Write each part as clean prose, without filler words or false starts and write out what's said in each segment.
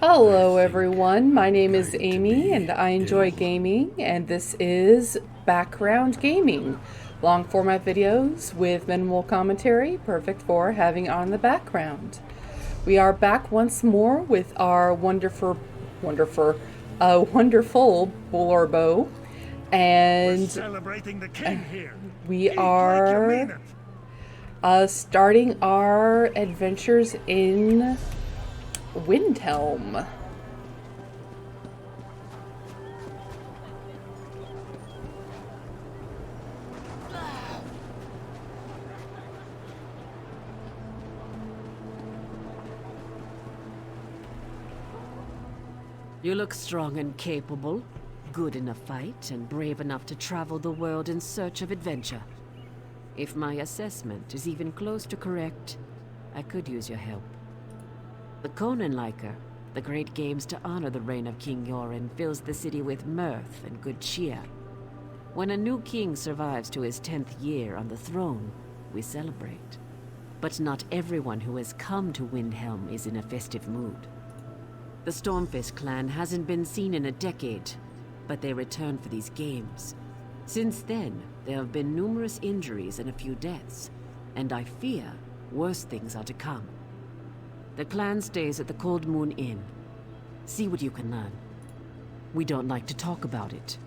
Hello, everyone. My name is Amy, and I enjoy gaming, and this is Background Gaming. Long format videos with minimal commentary, perfect for having on the background. We are back once more with our wonderful Blorbo, and celebrating the king here. we Eat like you mean are it. starting our adventures in Windhelm. You look strong and capable, good in a fight, and brave enough to travel the world in search of adventure. If my assessment is even close to correct, I could use your help. The Konenliker, the great games to honor the reign of King Yoren, fills the city with mirth and good cheer. When a new king survives to his 10th year on the throne, we celebrate. But not everyone who has come to Windhelm is in a festive mood. The Stormfist clan hasn't been seen in a decade, but they return for these games. Since then, there have been numerous injuries and a few deaths, and I fear worse things are to come. The clan stays at the Cold Moon Inn. See what you can learn. We don't like to talk about it,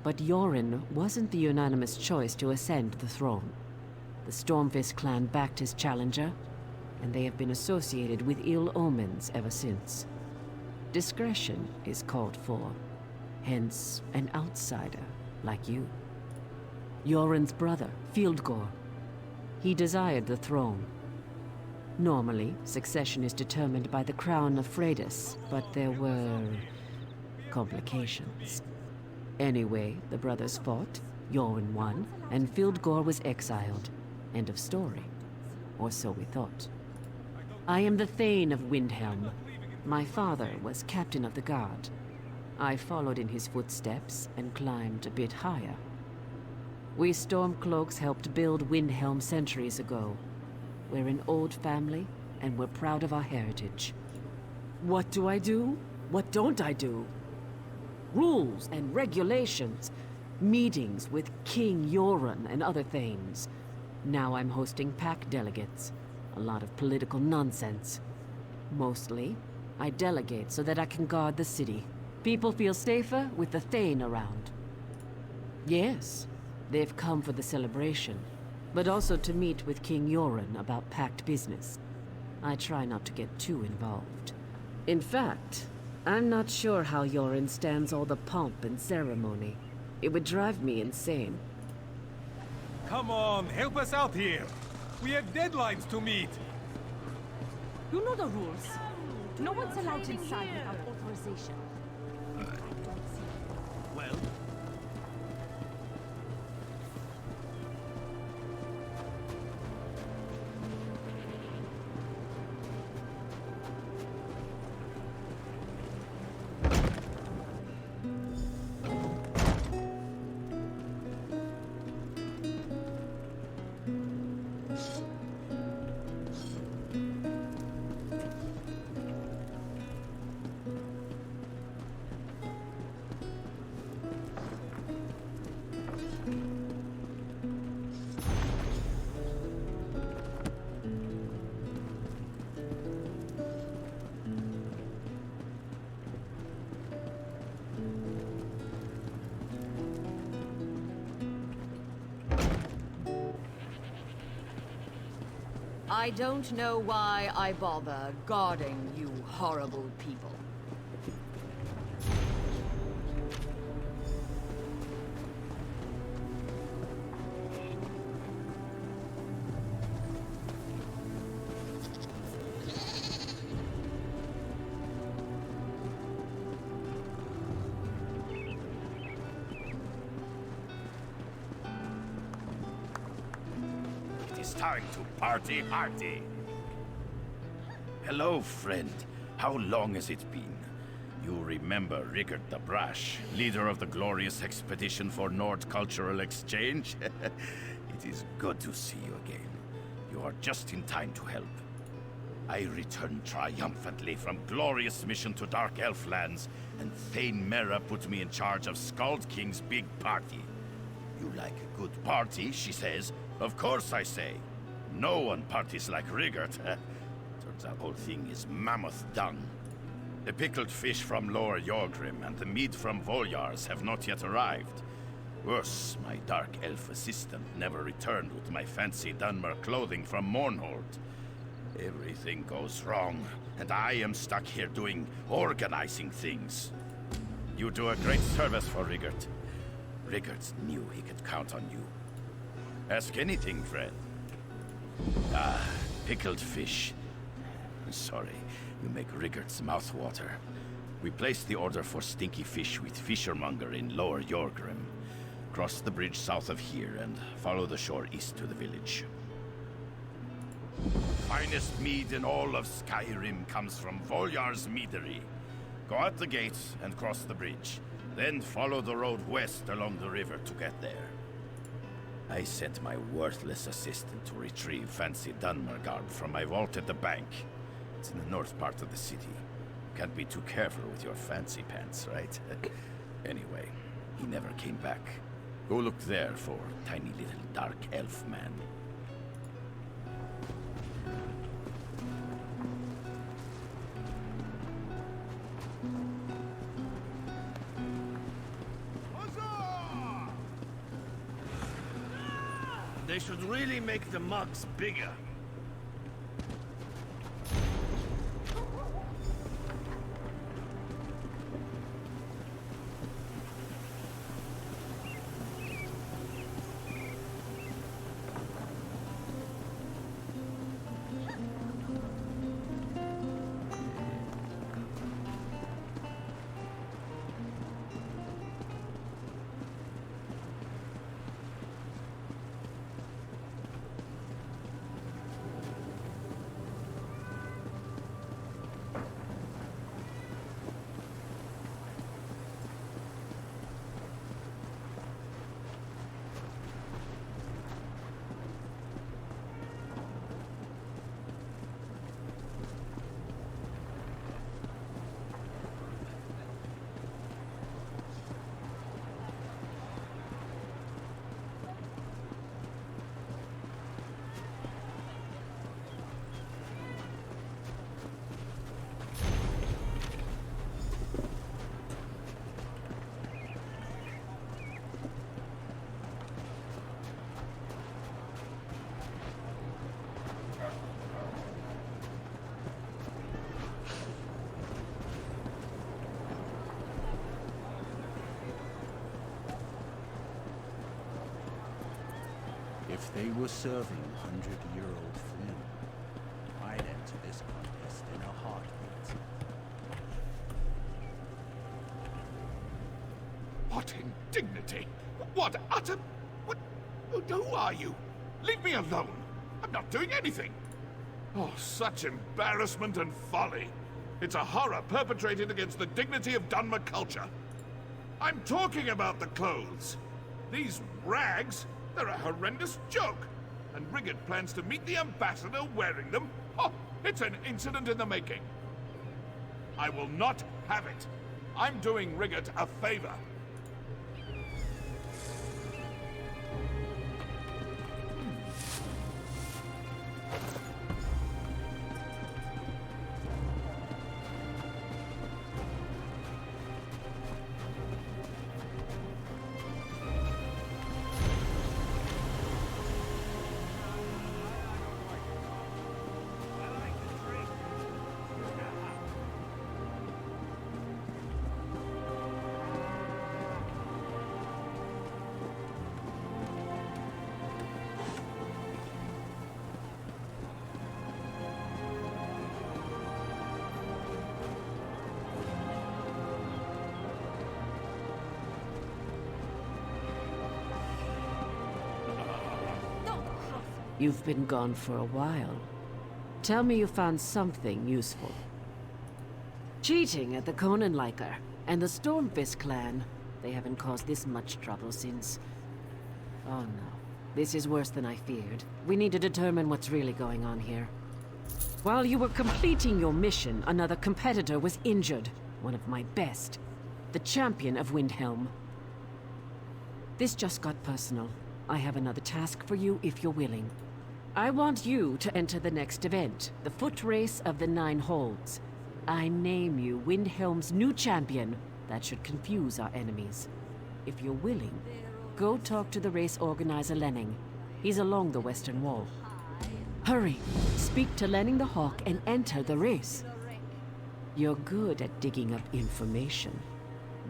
but Yoren wasn't the unanimous choice to ascend the throne. The Stormfist clan backed his challenger, and they have been associated with ill omens ever since. Discretion is called for, hence an outsider like you. Yoren's brother, Fieldgore. He desired the throne. Normally, succession is determined by the crown of Freydis, but there were complications. Anyway, the brothers fought, Yoren won, and Fieldgore was exiled. End of story. Or so we thought. I am the Thane of Windhelm. My father was captain of the guard. I followed in his footsteps and climbed a bit higher. We Stormcloaks helped build Windhelm centuries ago. We're an old family, and we're proud of our heritage. What do I do? What don't I do? Rules and regulations. Meetings with King Yoren and other thanes. Now I'm hosting pack delegates. A lot of political nonsense. Mostly, I delegate so that I can guard the city. People feel safer with the Thane around. Yes, they've come for the celebration, but also to meet with King Yoren about packed business. I try not to get too involved. In fact, I'm not sure how Yoren stands all the pomp and ceremony. It would drive me insane. Come on, help us out here. We have deadlines to meet. You know the rules. No one's allowed inside without authorization. Well, I don't know why I bother guarding you horrible people. It is time to party hardy. Hello, friend. How long has it been? You remember Rickard the Brash, leader of the glorious expedition for Nord Cultural Exchange? It is good to see you again. You are just in time to help. I return triumphantly from glorious mission to Dark Elf lands, and Thane Mera put me in charge of Skald King's big party. You like a good party, she says. Of course, I say. No one parties like Rigert. Turns out whole thing is mammoth dung. The pickled fish from Lower Yorgrim and the meat from Volyars have not yet arrived. Worse, my Dark Elf assistant never returned with my fancy Dunmer clothing from Mournhold. Everything goes wrong, and I am stuck here organizing things. You do a great service for Rigert. Rigert knew he could count on you. Ask anything, Fred. Ah, pickled fish. Sorry, you make Rigert's mouth water. We placed the order for stinky fish with Fishermonger in Lower Yorgrim. Cross the bridge south of here and follow the shore east to the village. Finest mead in all of Skyrim comes from Volyar's meadery. Go out the gate and cross the bridge. Then follow the road west along the river to get there. I sent my worthless assistant to retrieve fancy Dunmer garb from my vault at the bank. It's in the north part of the city. Can't be too careful with your fancy pants, right? Anyway, he never came back. Go look there for tiny little dark elf man. They should really make the mugs bigger. If they were serving 100-year-old Flynn, I'd enter this contest in a heartbeat. What indignity! What utter... What... Who are you? Leave me alone! I'm not doing anything! Oh, such embarrassment and folly! It's a horror perpetrated against the dignity of Dunmer culture! I'm talking about the clothes! These rags, they're a horrendous joke! And Rigert plans to meet the ambassador wearing them? Oh, it's an incident in the making! I will not have it! I'm doing Rigert a favor! You've been gone for a while. Tell me you found something useful. Cheating at the Conanliker and the Stormfist clan. They haven't caused this much trouble since... Oh no. This is worse than I feared. We need to determine what's really going on here. While you were completing your mission, another competitor was injured. One of my best. The champion of Windhelm. This just got personal. I have another task for you if you're willing. I want you to enter the next event, the foot race of the 9 Holds. I name you Windhelm's new champion. That should confuse our enemies. If you're willing, go talk to the race organizer Lenning. He's along the western wall. Hurry! Speak to Lenning the Hawk and enter the race. You're good at digging up information.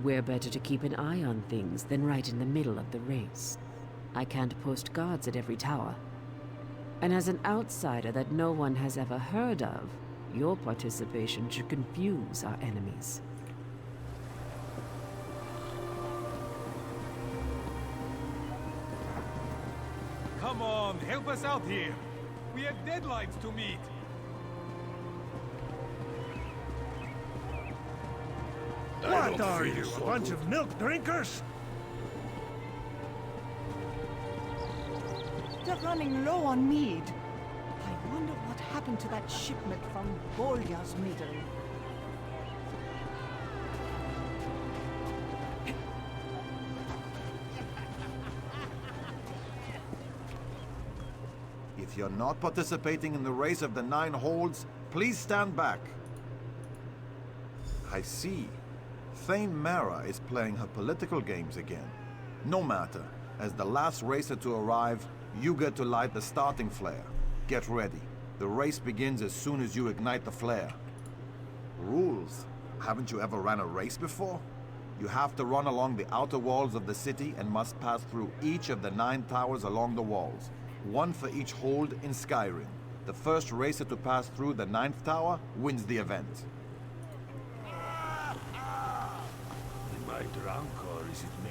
We're better to keep an eye on things than right in the middle of the race. I can't post guards at every tower. And as an outsider that no one has ever heard of, your participation should confuse our enemies. Come on, help us out here. We have deadlines to meet. What are you, a bunch of milk drinkers? They're running low on mead. I wonder what happened to that shipment from Bolya's meadery. If you're not participating in the race of the 9 Holds, please stand back. I see. Thane Mara is playing her political games again. No matter. As the last racer to arrive, you get to light the starting flare. Get ready. The race begins as soon as you ignite the flare. Rules? Haven't you ever ran a race before? You have to run along the outer walls of the city and must pass through each of the 9 towers along the walls. 1 for each hold in Skyrim. The first racer to pass through the 9th tower wins the event. Am I drunk or is it me?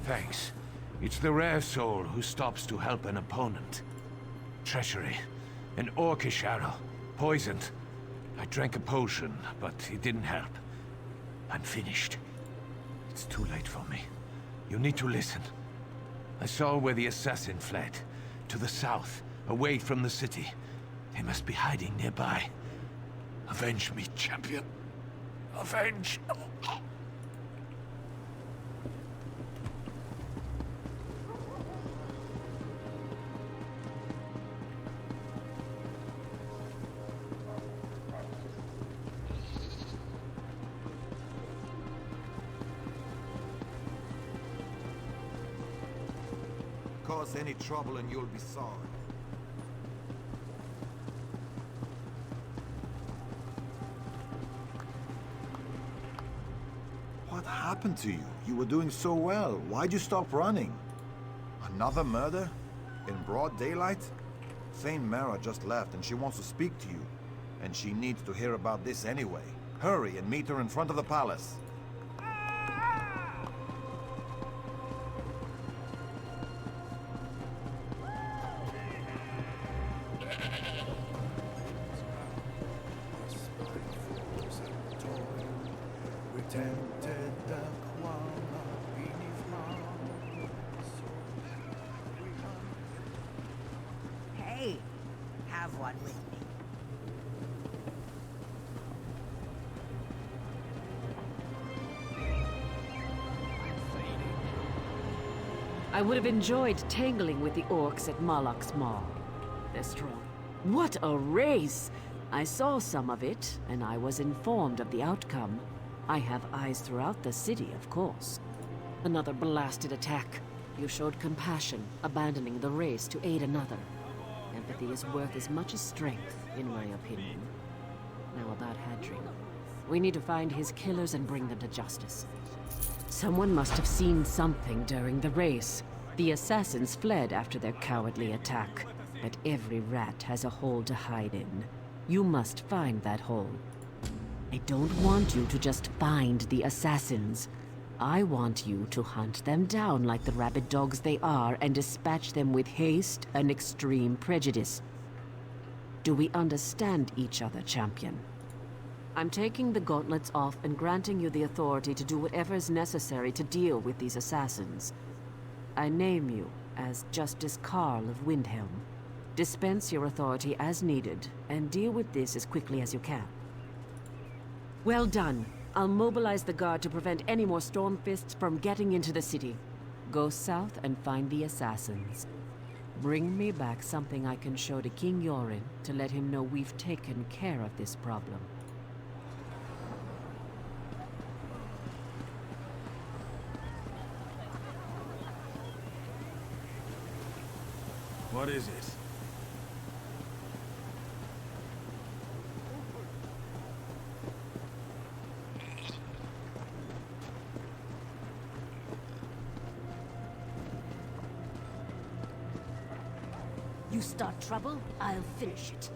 Thanks. It's the rare soul who stops to help an opponent. Treachery. An orcish arrow. Poisoned. I drank a potion, but it didn't help. I'm finished. It's too late for me. You need to listen. I saw where the assassin fled. To the south, away from the city. They must be hiding nearby. Avenge me, champion. Avenge! Cause any trouble and you'll be sorry. What happened to you? You were doing so well. Why'd you stop running? Another murder? In broad daylight? Thane Mara just left and she wants to speak to you. And she needs to hear about this anyway. Hurry and meet her in front of the palace. Hey, have one with me. I would have enjoyed tangling with the orcs at Malak's Maw. They're strong. What a race! I saw some of it, and I was informed of the outcome. I have eyes throughout the city, of course. Another blasted attack. You showed compassion, abandoning the race to aid another. Empathy is worth as much as strength, in my opinion. Now about Hadri. We need to find his killers and bring them to justice. Someone must have seen something during the race. The assassins fled after their cowardly attack, but every rat has a hole to hide in. You must find that hole. I don't want you to just find the assassins. I want you to hunt them down like the rabid dogs they are and dispatch them with haste and extreme prejudice. Do we understand each other, champion? I'm taking the gauntlets off and granting you the authority to do whatever is necessary to deal with these assassins. I name you as Justice Carl of Windhelm. Dispense your authority as needed, and deal with this as quickly as you can. Well done. I'll mobilize the guard to prevent any more Stormfists from getting into the city. Go south and find the assassins. Bring me back something I can show to King Yorin to let him know we've taken care of this problem. What is it? You start trouble, I'll finish it.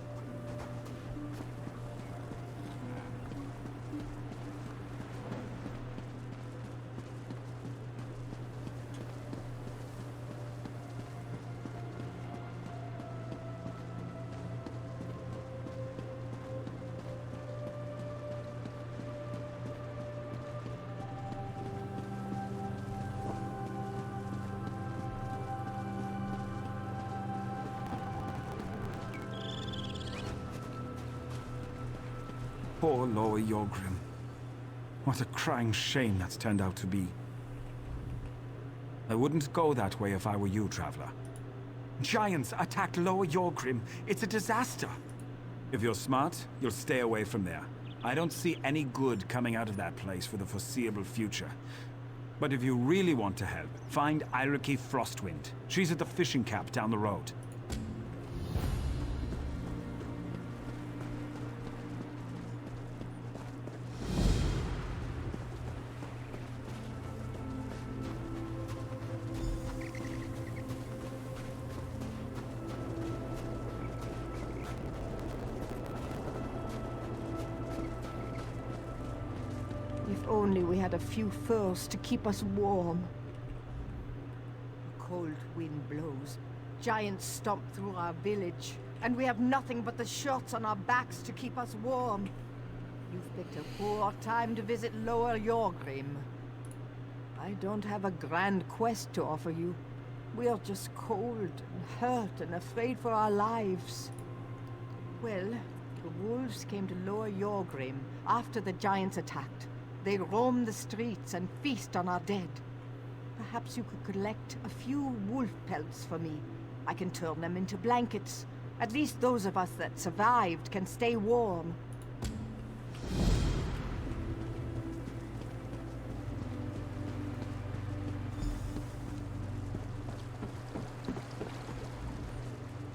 Poor Lower Yorgrim. What a crying shame that's turned out to be. I wouldn't go that way if I were you, Traveler. Giants attacked Lower Yorgrim. It's a disaster. If you're smart, you'll stay away from there. I don't see any good coming out of that place for the foreseeable future. But if you really want to help, find Iriki Frostwind. She's at the fishing camp down the road. If only we had a few furs to keep us warm. A cold wind blows. Giants stomp through our village, and we have nothing but the shirts on our backs to keep us warm. You've picked a poor time to visit Lower Yorgrim. I don't have a grand quest to offer you. We are just cold and hurt and afraid for our lives. Well, the wolves came to Lower Yorgrim after the giants attacked. They roam the streets and feast on our dead. Perhaps you could collect a few wolf pelts for me. I can turn them into blankets. At least those of us that survived can stay warm.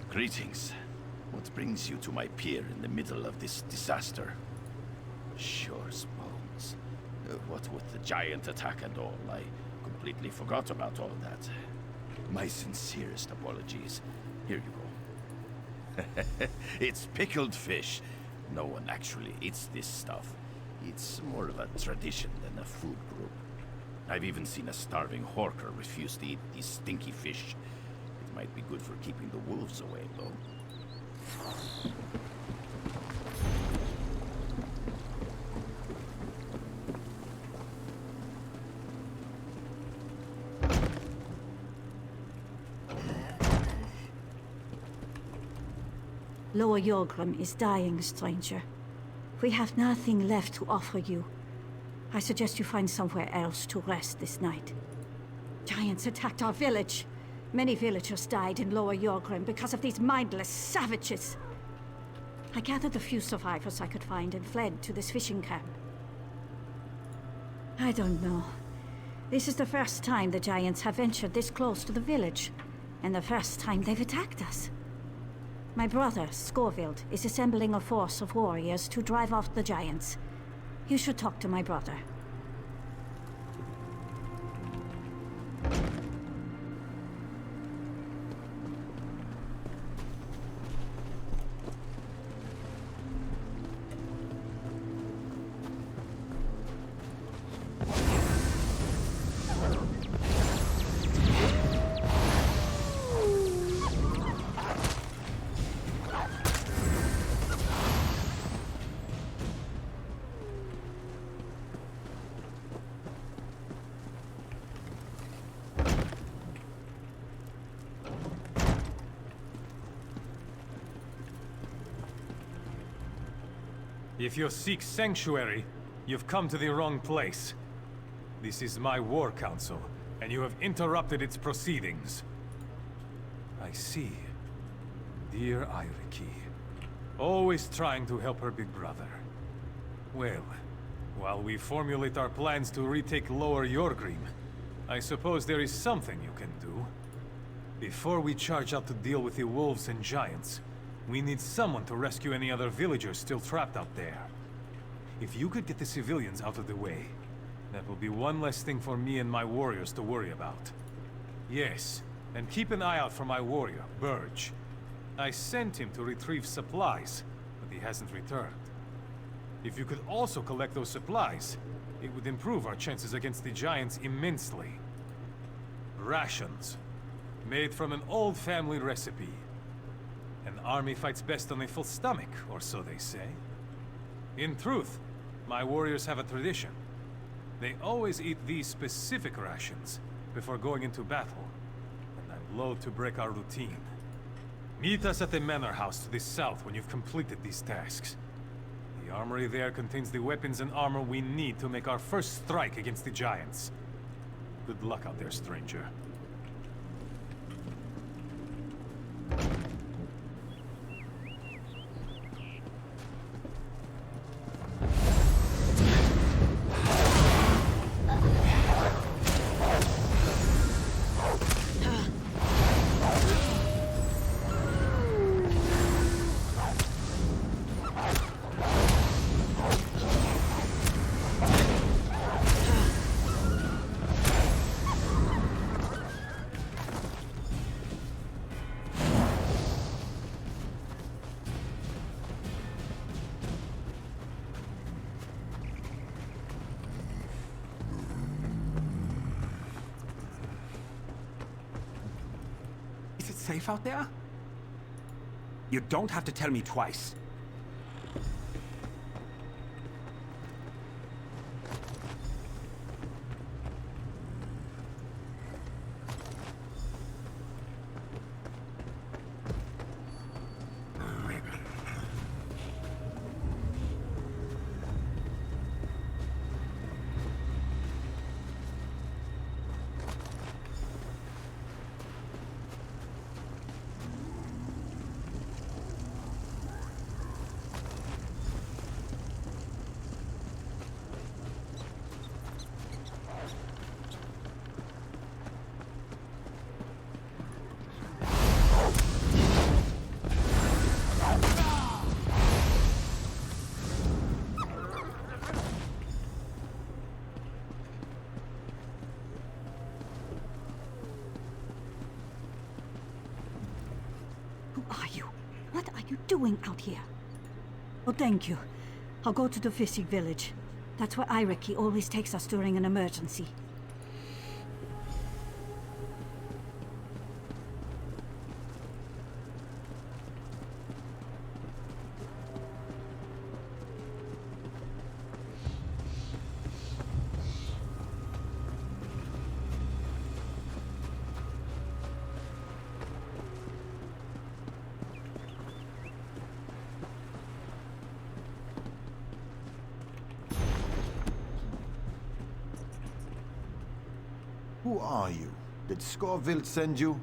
Greetings. What brings you to my pier in the middle of this disaster? Sure, Bones. What with the giant attack and all, I completely forgot about all that. My sincerest apologies. Here you go. It's pickled fish. No one actually eats this stuff. It's more of a tradition than a food group. I've even seen a starving horker refuse to eat these stinky fish. It might be good for keeping the wolves away, though. Lower Yorgrim is dying, stranger. We have nothing left to offer you. I suggest you find somewhere else to rest this night. Giants attacked our village. Many villagers died in Lower Yorgrim because of these mindless savages. I gathered the few survivors I could find and fled to this fishing camp. I don't know. This is the first time the Giants have ventured this close to the village, and the first time they've attacked us. My brother, Scoville, is assembling a force of warriors to drive off the Giants. You should talk to my brother. If you seek sanctuary, you've come to the wrong place. This is my war council, and you have interrupted its proceedings. I see. Dear Eiriki, always trying to help her big brother. Well, while we formulate our plans to retake Lower Yorgrim, I suppose there is something you can do. Before we charge out to deal with the wolves and giants, we need someone to rescue any other villagers still trapped out there. If you could get the civilians out of the way, that will be one less thing for me and my warriors to worry about. Yes, and keep an eye out for my warrior, Burge. I sent him to retrieve supplies, but he hasn't returned. If you could also collect those supplies, it would improve our chances against the giants immensely. Rations, made from an old family recipe. An army fights best on a full stomach, or so they say. In truth, my warriors have a tradition. They always eat these specific rations before going into battle, and I'm loath to break our routine. Meet us at the manor house to the south when you've completed these tasks. The armory there contains the weapons and armor we need to make our first strike against the giants. Good luck out there, stranger. Safe out there? You don't have to tell me twice. What are you doing out here? Oh, thank you. I'll go to the fishing village. That's where Eiriki always takes us during an emergency. Who are you? Did Scoville send you?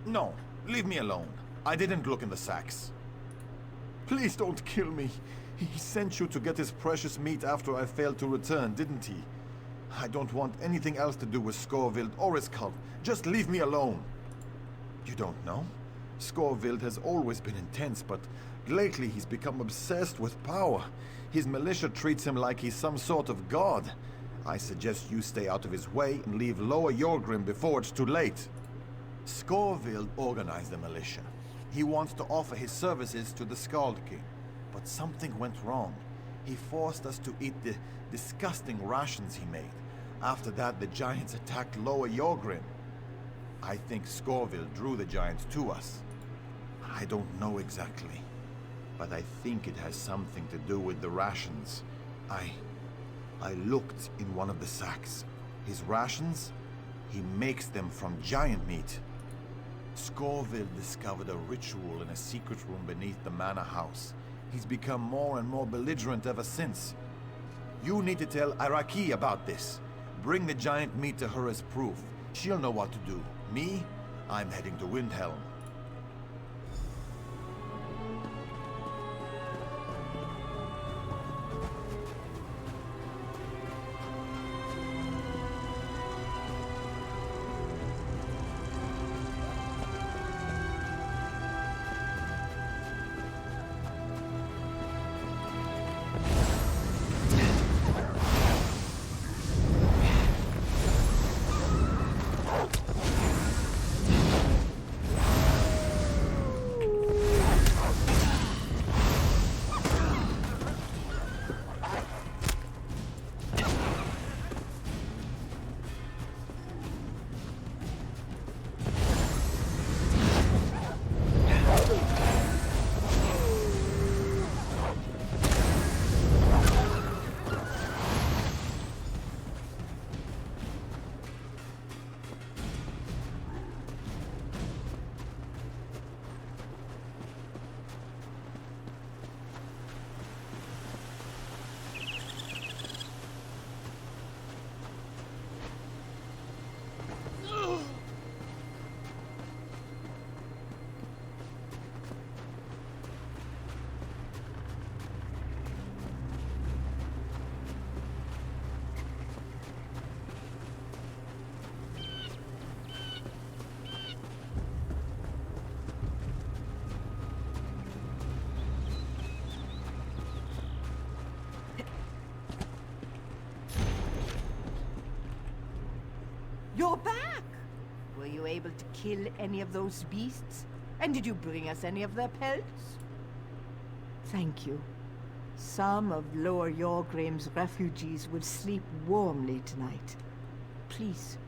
No, leave me alone. I didn't look in the sacks. Please don't kill me. He sent you to get his precious meat after I failed to return, didn't he? I don't want anything else to do with Scorvild or his cult. Just leave me alone. You don't know? Scorvild has always been intense, but lately he's become obsessed with power. His militia treats him like he's some sort of god. I suggest you stay out of his way and leave Lower Yorgrim before it's too late. Scorvild organized the militia. He wants to offer his services to the Skald King. But something went wrong. He forced us to eat the disgusting rations he made. After that, the giants attacked Lower Yorgrim. I think Scorvild drew the giants to us. I don't know exactly, but I think it has something to do with the rations. I looked in one of the sacks. His rations? He makes them from giant meat. Scorvild discovered a ritual in a secret room beneath the manor house. He's become more and more belligerent ever since. You need to tell Araki about this. Bring the giant meat to her as proof. She'll know what to do. Me? I'm heading to Windhelm. You're back! Were you able to kill any of those beasts? And did you bring us any of their pelts? Thank you. Some of Lower Yorgrim's refugees will sleep warmly tonight. Please,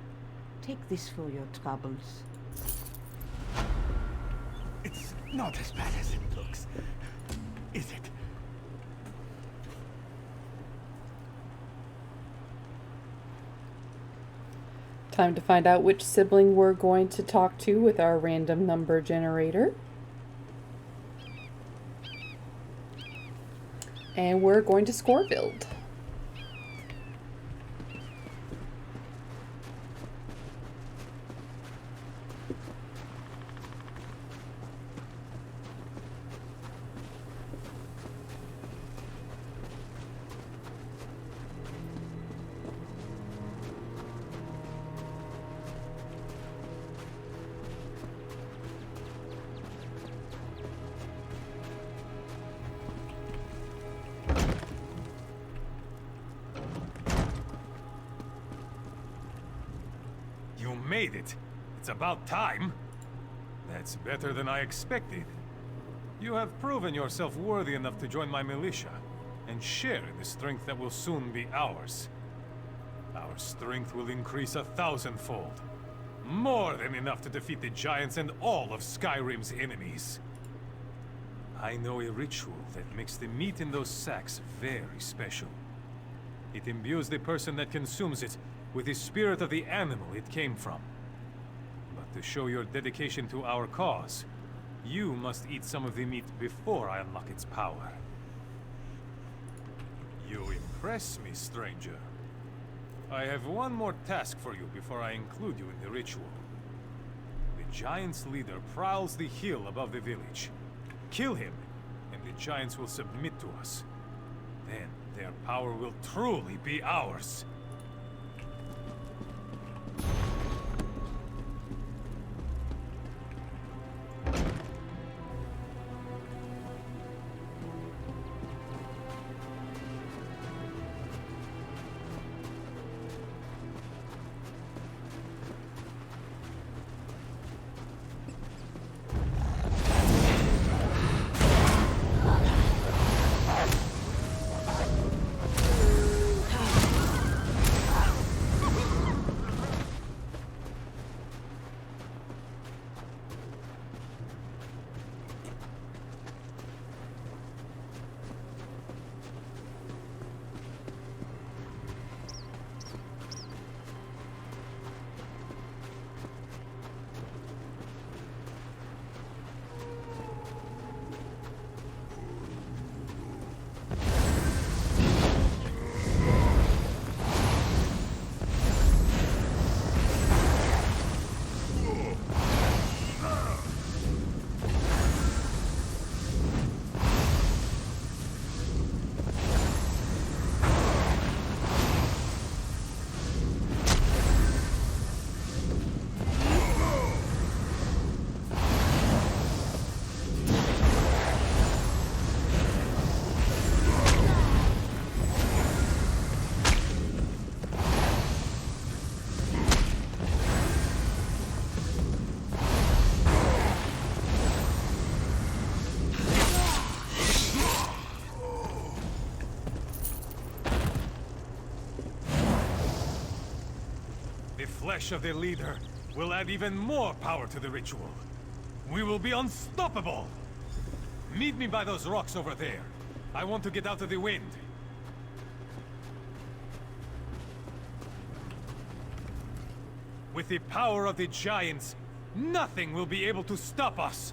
take this for your troubles. It's not as bad as it looks, is it? Time to find out which sibling we're going to talk to with our random number generator. And we're going to Scorvild. Made it. It's about time. That's better than I expected. You have proven yourself worthy enough to join my militia and share in the strength that will soon be ours. Our strength will increase 1,000-fold. More than enough to defeat the giants and all of Skyrim's enemies. I know a ritual that makes the meat in those sacks very special. It imbues the person that consumes it with the spirit of the animal it came from. But to show your dedication to our cause, you must eat some of the meat before I unlock its power. You impress me, stranger. I have one more task for you before I include you in the ritual. The giant's leader prowls the hill above the village. Kill him, and the giants will submit to us. Then their power will truly be ours. flesh of their leader will add even more power to the ritual. We will be unstoppable! Meet me by those rocks over there. I want to get out of the wind. With the power of the Giants, nothing will be able to stop us!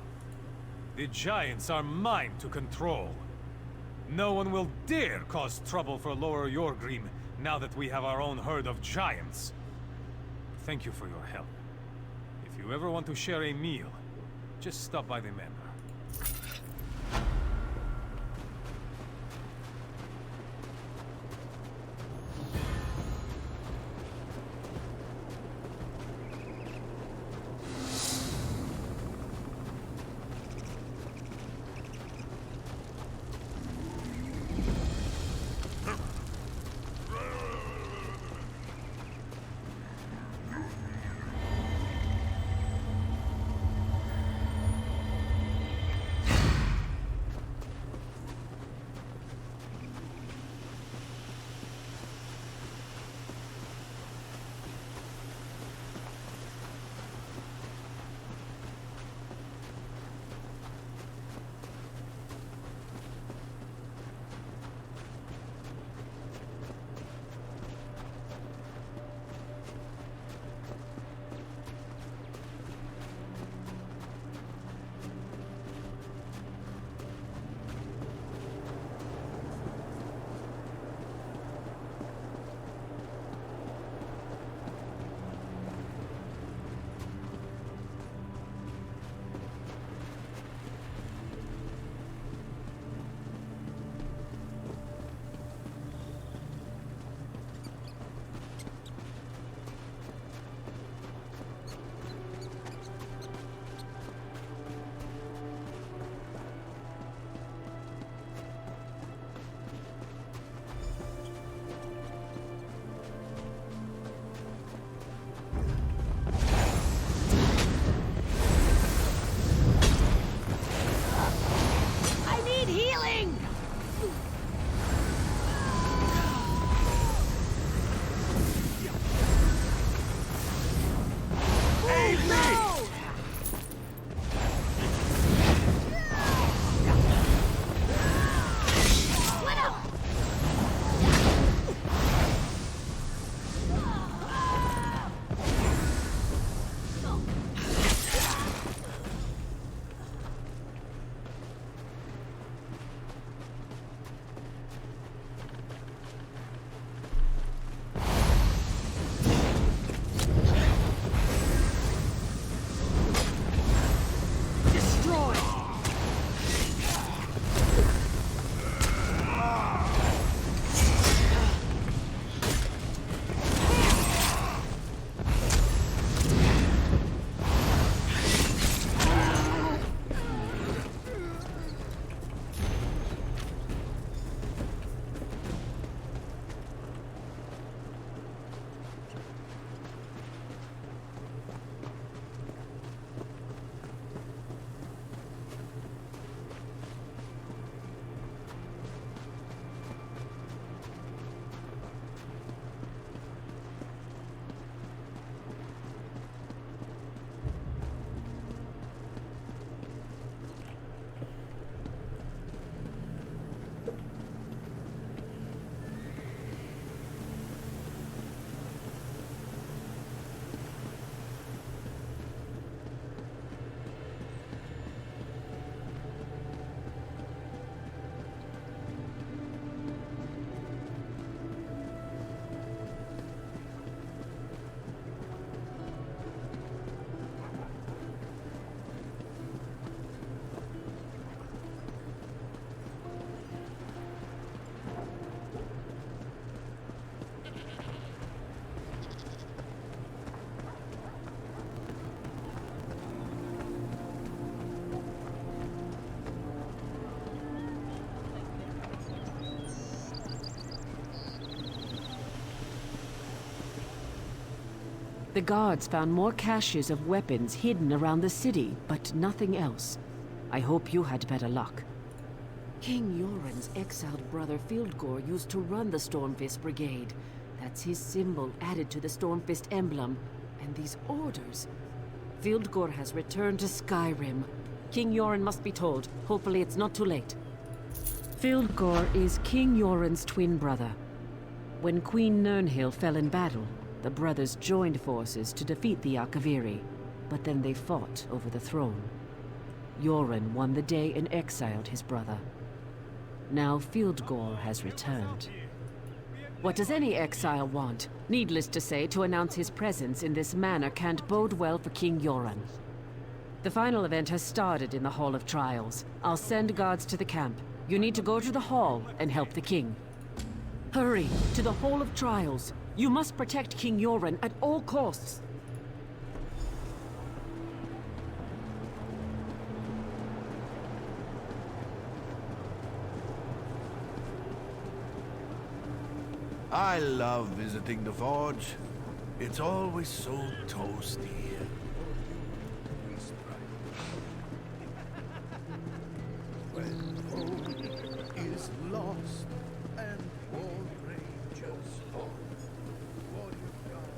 The Giants are mine to control. No one will dare cause trouble for Lower Yorgrim now that we have our own herd of Giants. Thank you for your help. If you ever want to share a meal, just stop by the manor. The guards found more caches of weapons hidden around the city, but nothing else. I hope you had better luck. King Yoren's exiled brother Fieldgore used to run the Stormfist Brigade. That's his symbol added to the Stormfist emblem. And these orders... Fildgor has returned to Skyrim. King Yoren must be told. Hopefully it's not too late. Fildgor is King Yoren's twin brother. When Queen Nirnhill fell in battle, the brothers joined forces to defeat the Akaviri, but then they fought over the throne. Yoren won the day and exiled his brother. Now Fildgor has returned. What does any exile want? Needless to say, to announce his presence in this manor can't bode well for King Yoren. The final event has started in the Hall of Trials. I'll send guards to the camp. You need to go to the hall and help the king. Hurry, to the Hall of Trials. You must protect King Yoren at all costs. I love visiting the forge. It's always so toasty here. When hope is lost and war rages on, what you've got.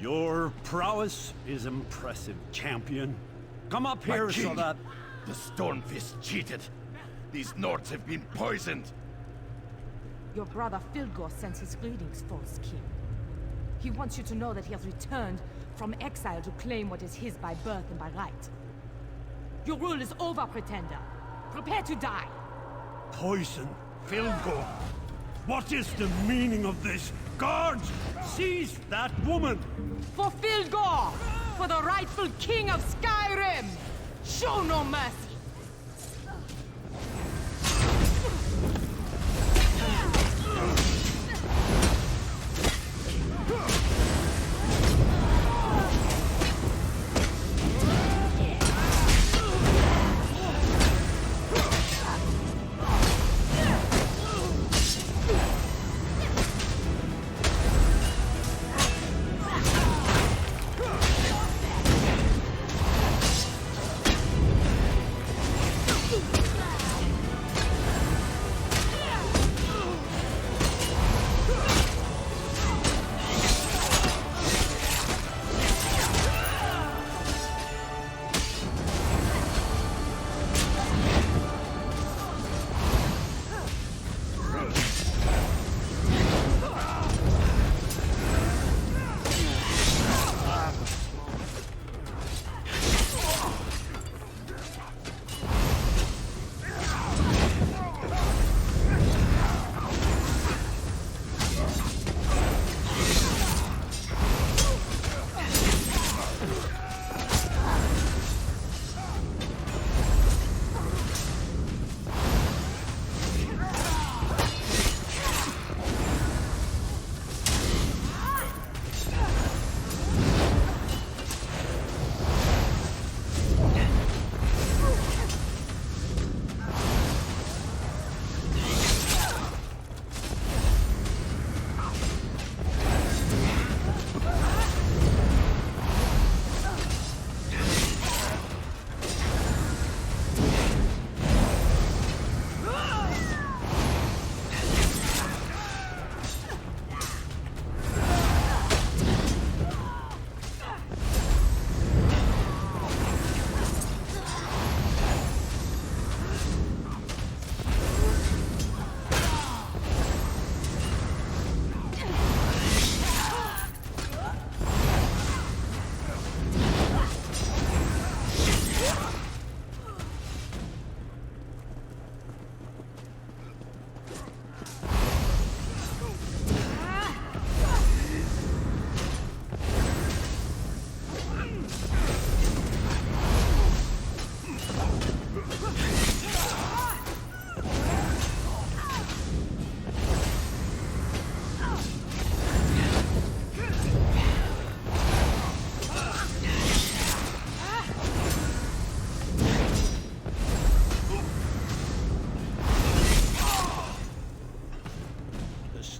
Your prowess is impressive, champion. Come up here so that... The Stormfist cheated. These Nords have been poisoned. Your brother Fildgor sends his greetings, false king. He wants you to know that he has returned from exile to claim what is his by birth and by right. Your rule is over, pretender. Prepare to die. Poison Fildgor. What is the meaning of this? Guards, seize that woman! For Fildgor! For the rightful king of Skyrim! Show no mercy!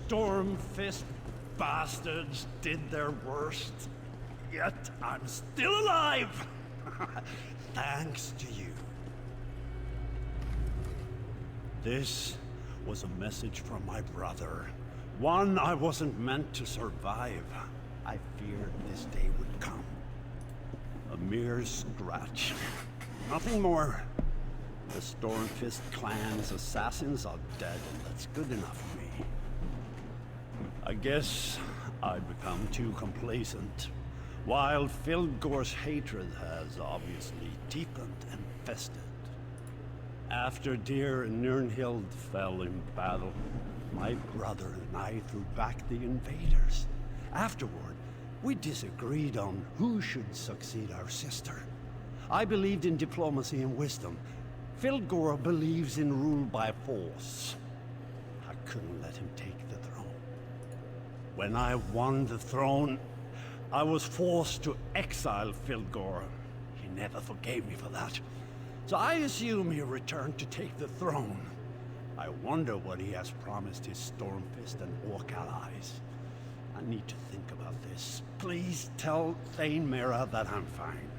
Stormfist bastards did their worst. Yet I'm still alive! Thanks to you. This was a message from my brother. One I wasn't meant to survive. I feared this day would come. A mere scratch. Nothing more. The Stormfist clan's assassins are dead, and that's good enough for me. I guess I've become too complacent, while Fildgor's hatred has obviously deepened and festered. After dear Nirnhild fell in battle, my brother and I threw back the invaders. Afterward, we disagreed on who should succeed our sister. I believed in diplomacy and wisdom. Fildgor believes in rule by force. I couldn't let him take the throne. When I won the throne, I was forced to exile Fildgor. He never forgave me for that. So I assume he returned to take the throne. I wonder what he has promised his Stormfist and Orc allies. I need to think about this. Please tell Thane Mera that I'm fine.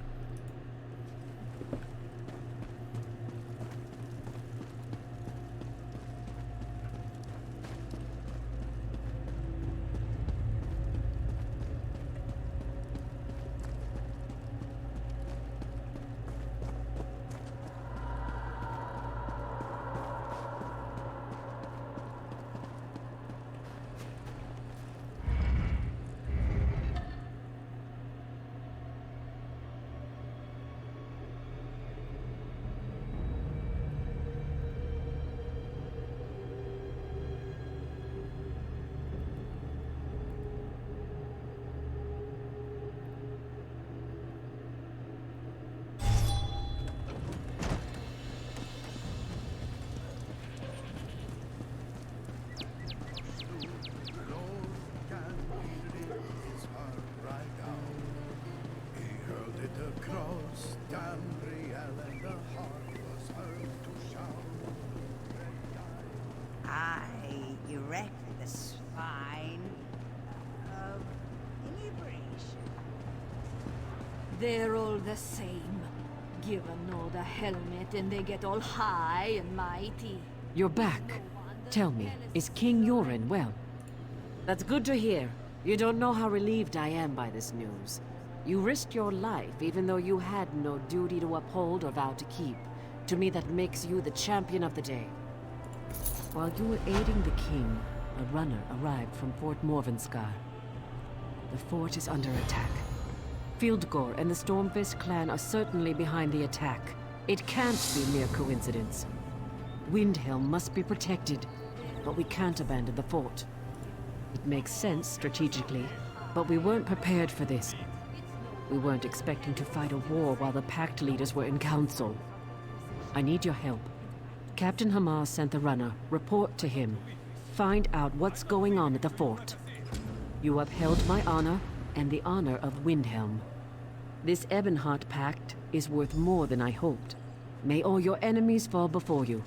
Across Tamriel and the heart was heard to shout. I erected the spine of inebriation. They're all the same. Give an old a helmet and they get all high and mighty. You're back. Tell me, is King Yoren well? That's good to hear. You don't know how relieved I am by this news. You risked your life even though you had no duty to uphold or vow to keep. To me, that makes you the champion of the day. While you were aiding the king, a runner arrived from Fort Morvenskar. The fort is under attack. Fildgor and the Stormfist clan are certainly behind the attack. It can't be mere coincidence. Windhelm must be protected, but we can't abandon the fort. It makes sense strategically, but we weren't prepared for this. We weren't expecting to fight a war while the Pact leaders were in council. I need your help. Captain Hamar sent the runner. Report to him. Find out what's going on at the fort. You upheld my honor and the honor of Windhelm. This Ebonheart Pact is worth more than I hoped. May all your enemies fall before you.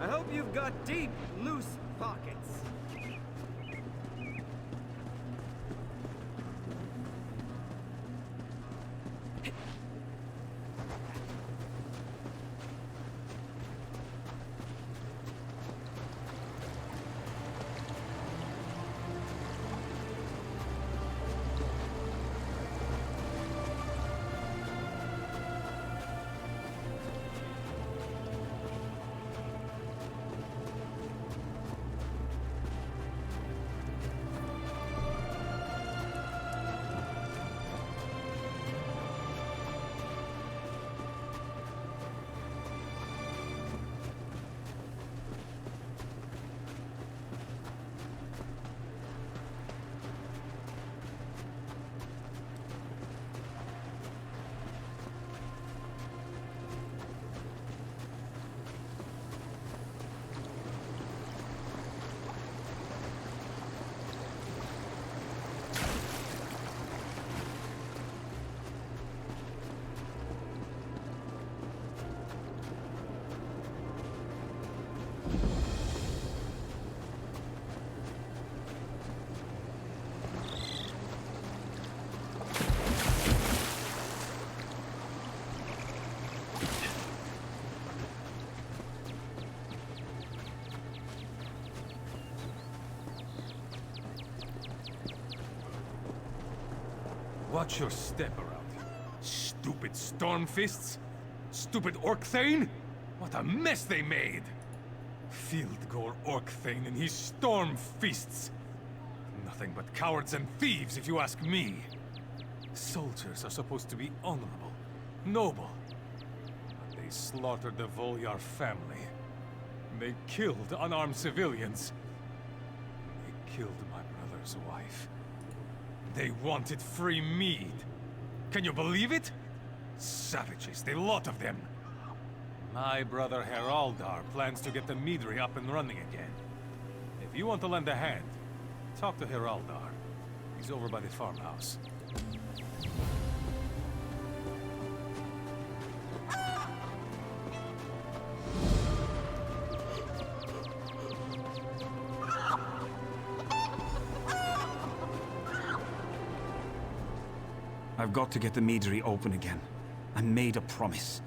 I hope you've got deep, loose pockets. Watch your step around here. Stupid Stormfists? Stupid Orcthane? What a mess they made! Fieldgore Orcthane and his Stormfists! Nothing but cowards and thieves, if you ask me. Soldiers are supposed to be honorable, noble. But they slaughtered the Volyar family. They killed unarmed civilians. They killed my brother's wife. They wanted free mead. Can you believe it? Savages, the lot of them. My brother Heraldar plans to get the meadery up and running again. If you want to lend a hand, talk to Heraldar. He's over by the farmhouse. I've got to get the meadery open again. I made a promise.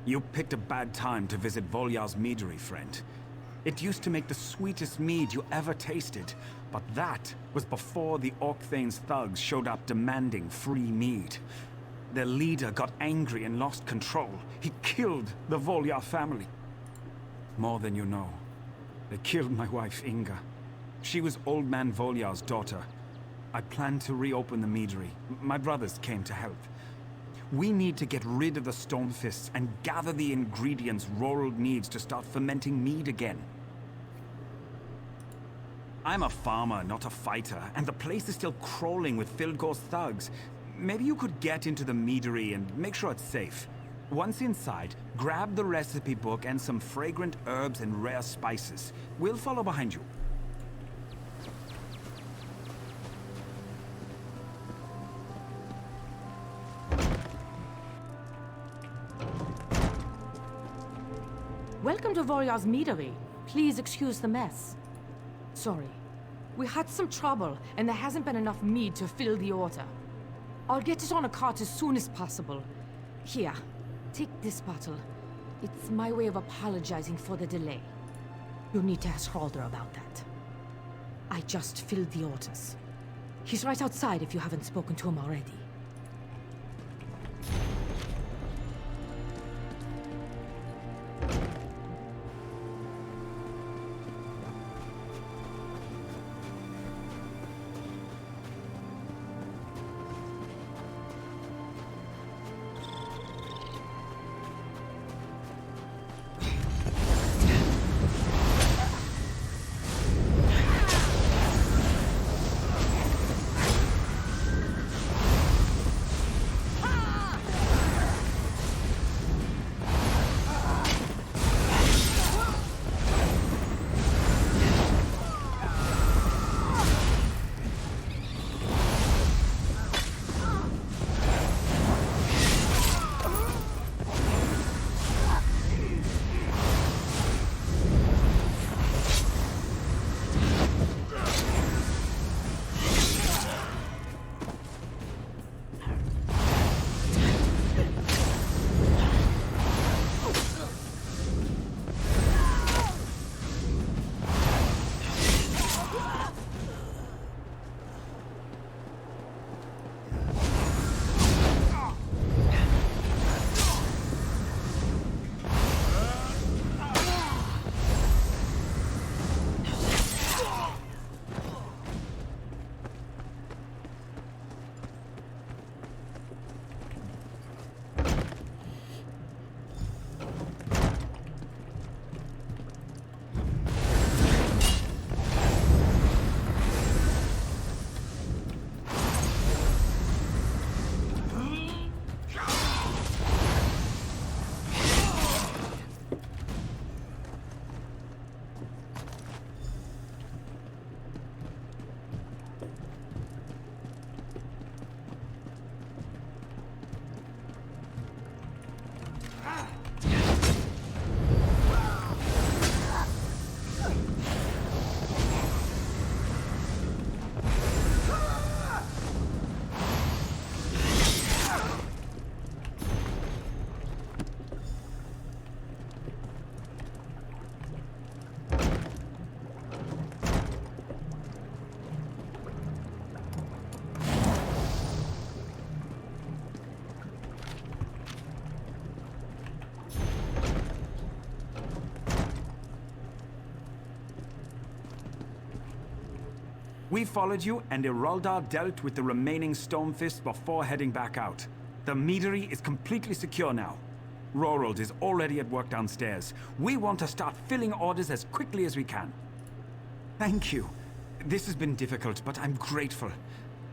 You picked a bad time to visit Volyar's meadery, friend. It used to make the sweetest mead you ever tasted, but that was before the Orcthane's thugs showed up demanding free mead. Their leader got angry and lost control. He killed the Volyar family. More than you know. They killed my wife, Inga. She was Old Man Volyar's daughter. I planned to reopen the meadery. My brothers came to help. We need to get rid of the Stormfists and gather the ingredients Rorald needs to start fermenting mead again. I'm a farmer, not a fighter, and the place is still crawling with Fieldgore's thugs. Maybe you could get into the meadery and make sure it's safe. Once inside, grab the recipe book and some fragrant herbs and rare spices. We'll follow behind you. Welcome to Volyar's meadery. Please excuse the mess. Sorry. We had some trouble, and there hasn't been enough mead to fill the order. I'll get it on a cart as soon as possible. Here, take this bottle. It's my way of apologizing for the delay. You'll need to ask Halder about that. I just filled the orders. He's right outside if you haven't spoken to him already. We followed you, and Iroldar dealt with the remaining Stormfist before heading back out. The meadery is completely secure now. Rorold is already at work downstairs. We want to start filling orders as quickly as we can. Thank you. This has been difficult, but I'm grateful.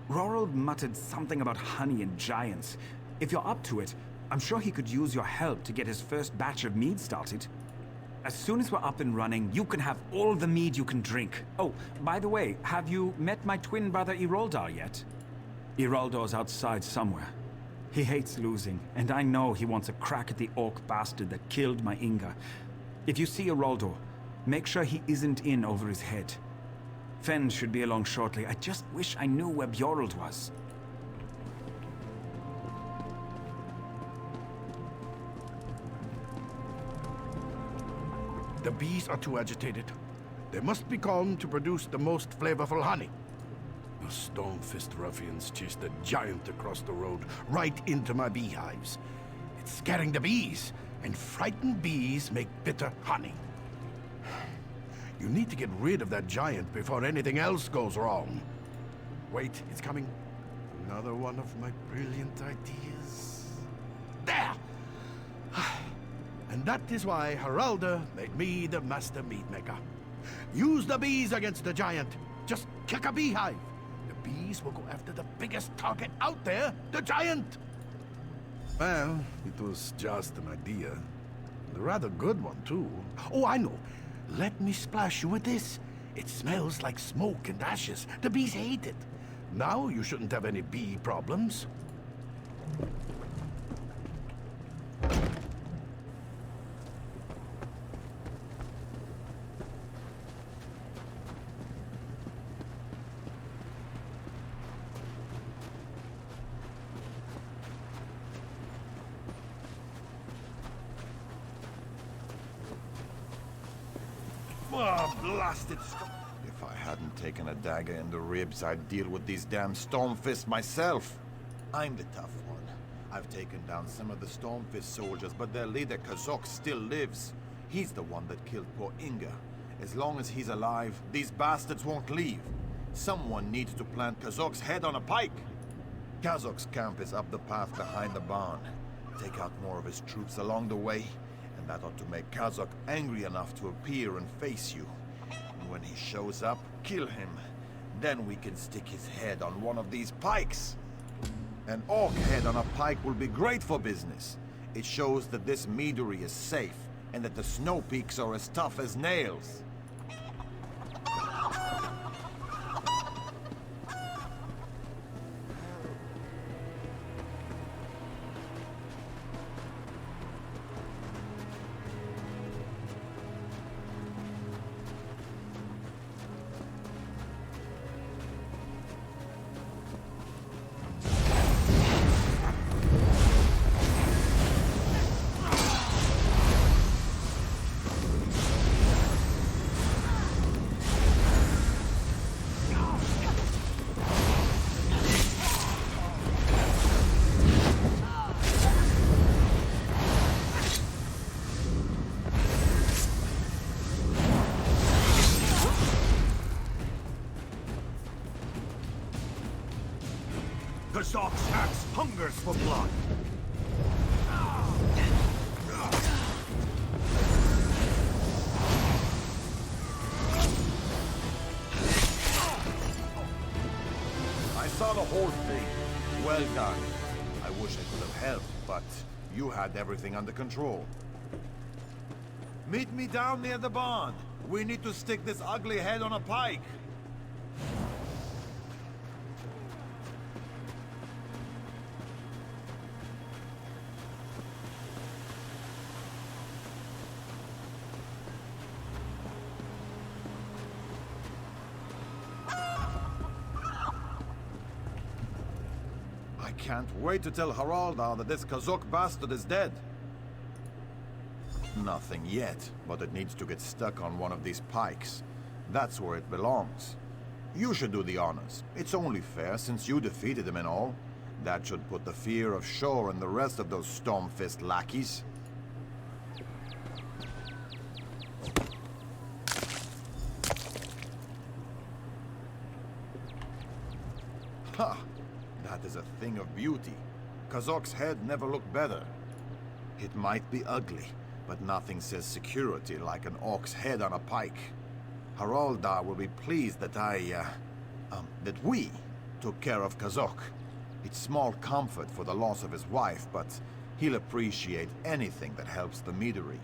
Rorold muttered something about honey and giants. If you're up to it, I'm sure he could use your help to get his first batch of mead started. As soon as we're up and running, you can have all the mead you can drink. Oh, by the way, have you met my twin brother Iroldar yet? Iroldar's outside somewhere. He hates losing, and I know he wants a crack at the orc bastard that killed my Inga. If you see Iroldar, make sure he isn't in over his head. Fen should be along shortly. I just wish I knew where Bjorld was. The bees are too agitated. They must be calmed to produce the most flavorful honey. The Stormfist ruffians chased a giant across the road, right into my beehives. It's scaring the bees, and frightened bees make bitter honey. You need to get rid of that giant before anything else goes wrong. Wait, it's coming. Another one of my brilliant ideas. There! And that is why Haralda made me the master meat maker. Use the bees against the giant. Just kick a beehive. The bees will go after the biggest target out there, the giant. Well, it was just an idea. A rather good one, too. Oh, I know. Let me splash you with this. It smells like smoke and ashes. The bees hate it. Now you shouldn't have any bee problems. Oh, blasted If I hadn't taken a dagger in the ribs, I'd deal with these damn Stormfists myself. I'm the tough one. I've taken down some of the Stormfist soldiers, but their leader, Kazok, still lives. He's the one that killed poor Inga. As long as he's alive, these bastards won't leave. Someone needs to plant Kazok's head on a pike. Kazok's camp is up the path behind the barn. Take out more of his troops along the way, and that ought to make Kazok angry enough to appear and face you. And when he shows up, kill him. Then we can stick his head on one of these pikes. An orc head on a pike will be great for business. It shows that this meadery is safe, and that the snow peaks are as tough as nails. Kazok's axe hungers for blood. I saw the whole thing. Well done. I wish I could have helped, but you had everything under control. Meet me down near the barn. We need to stick this ugly head on a pike. I can't wait to tell Haraldar that this Kazok bastard is dead. Nothing yet, but it needs to get stuck on one of these pikes. That's where it belongs. You should do the honors. It's only fair since you defeated him and all. That should put the fear of Shore and the rest of those Stormfist lackeys. is a thing of beauty. Kazok's head never looked better. It might be ugly, but nothing says security like an orc's head on a pike. Haraldar will be pleased that that we took care of Kazok. It's small comfort for the loss of his wife, but he'll appreciate anything that helps the meadery.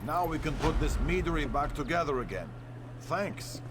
Now we can put this meadery back together again. Thanks.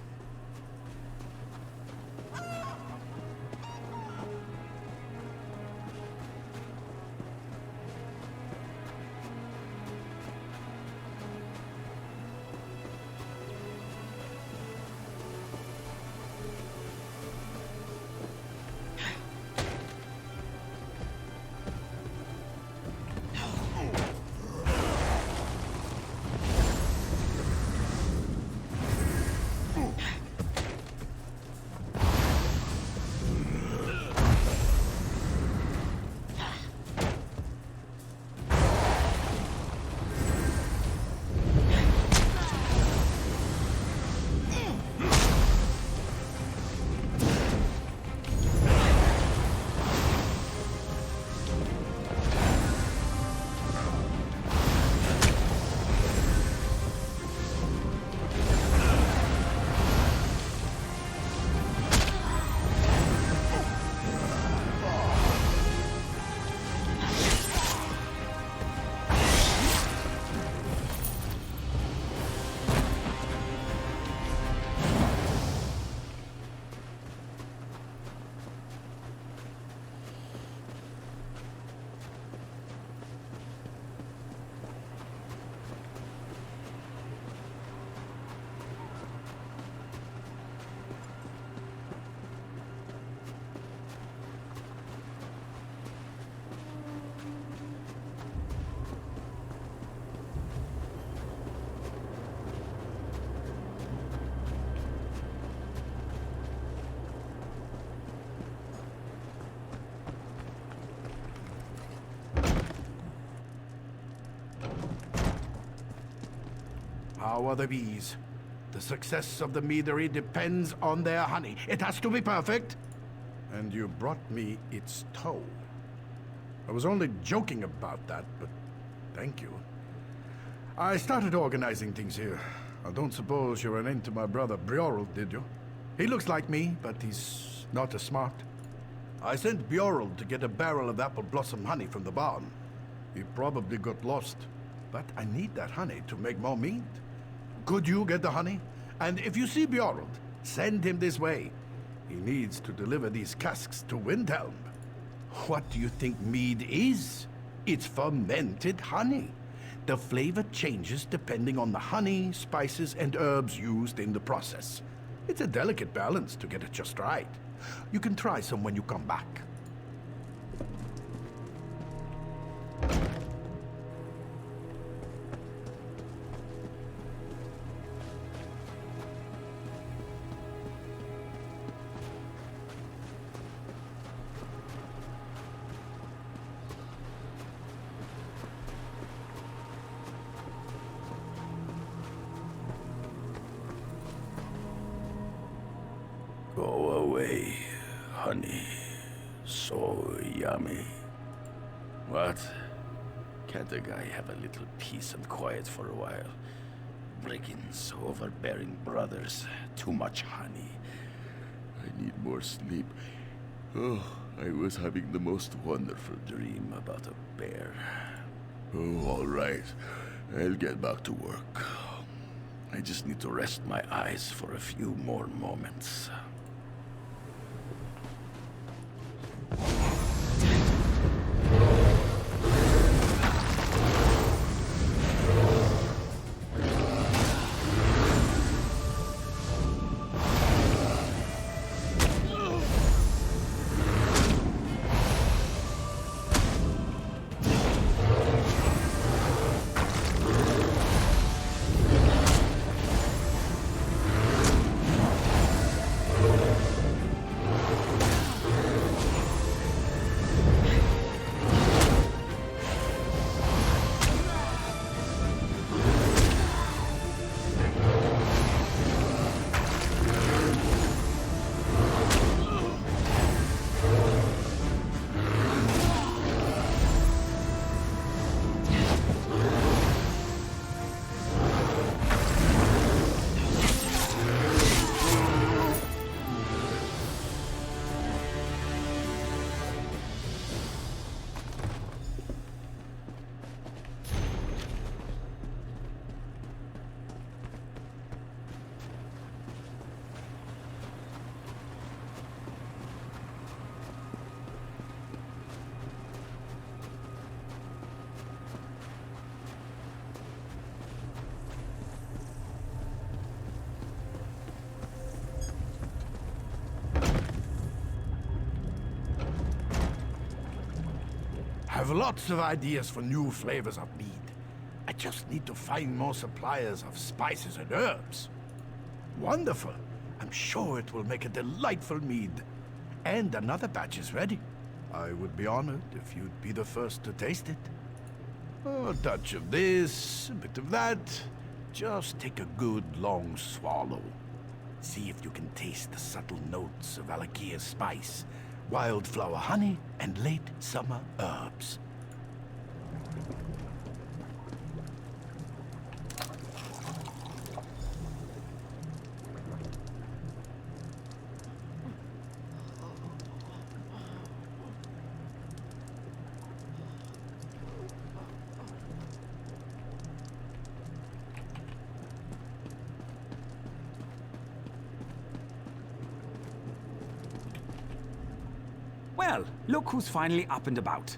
How are the bees? The success of the meadery depends on their honey. It has to be perfect. And you brought me its toe. I was only joking about that, but thank you. I started organizing things here. I don't suppose you ran into my brother Bjorl, did you? He looks like me, but he's not as smart. I sent Bjorl to get a barrel of apple blossom honey from the barn. He probably got lost, but I need that honey to make more mead. Could you get the honey? And if you see Bjorl, send him this way. He needs to deliver these casks to Windhelm. What do you think mead is? It's fermented honey. The flavor changes depending on the honey, spices, and herbs used in the process. It's a delicate balance to get it just right. You can try some when you come back. Go away, honey. So yummy. What? Can't a guy have a little peace and quiet for a while? Brigands, overbearing brothers, too much honey. I need more sleep. Oh, I was having the most wonderful dream about a bear. Oh, all right. I'll get back to work. I just need to rest my eyes for a few more moments. have lots of ideas for new flavors of mead. I just need to find more suppliers of spices and herbs. Wonderful. I'm sure it will make a delightful mead. And another batch is ready. I would be honored if you'd be the first to taste it. Oh, a touch of this, a bit of that. Just take a good long swallow. See if you can taste the subtle notes of Alakia's spice, wildflower honey, and late summer herbs. Well, look who's finally up and about.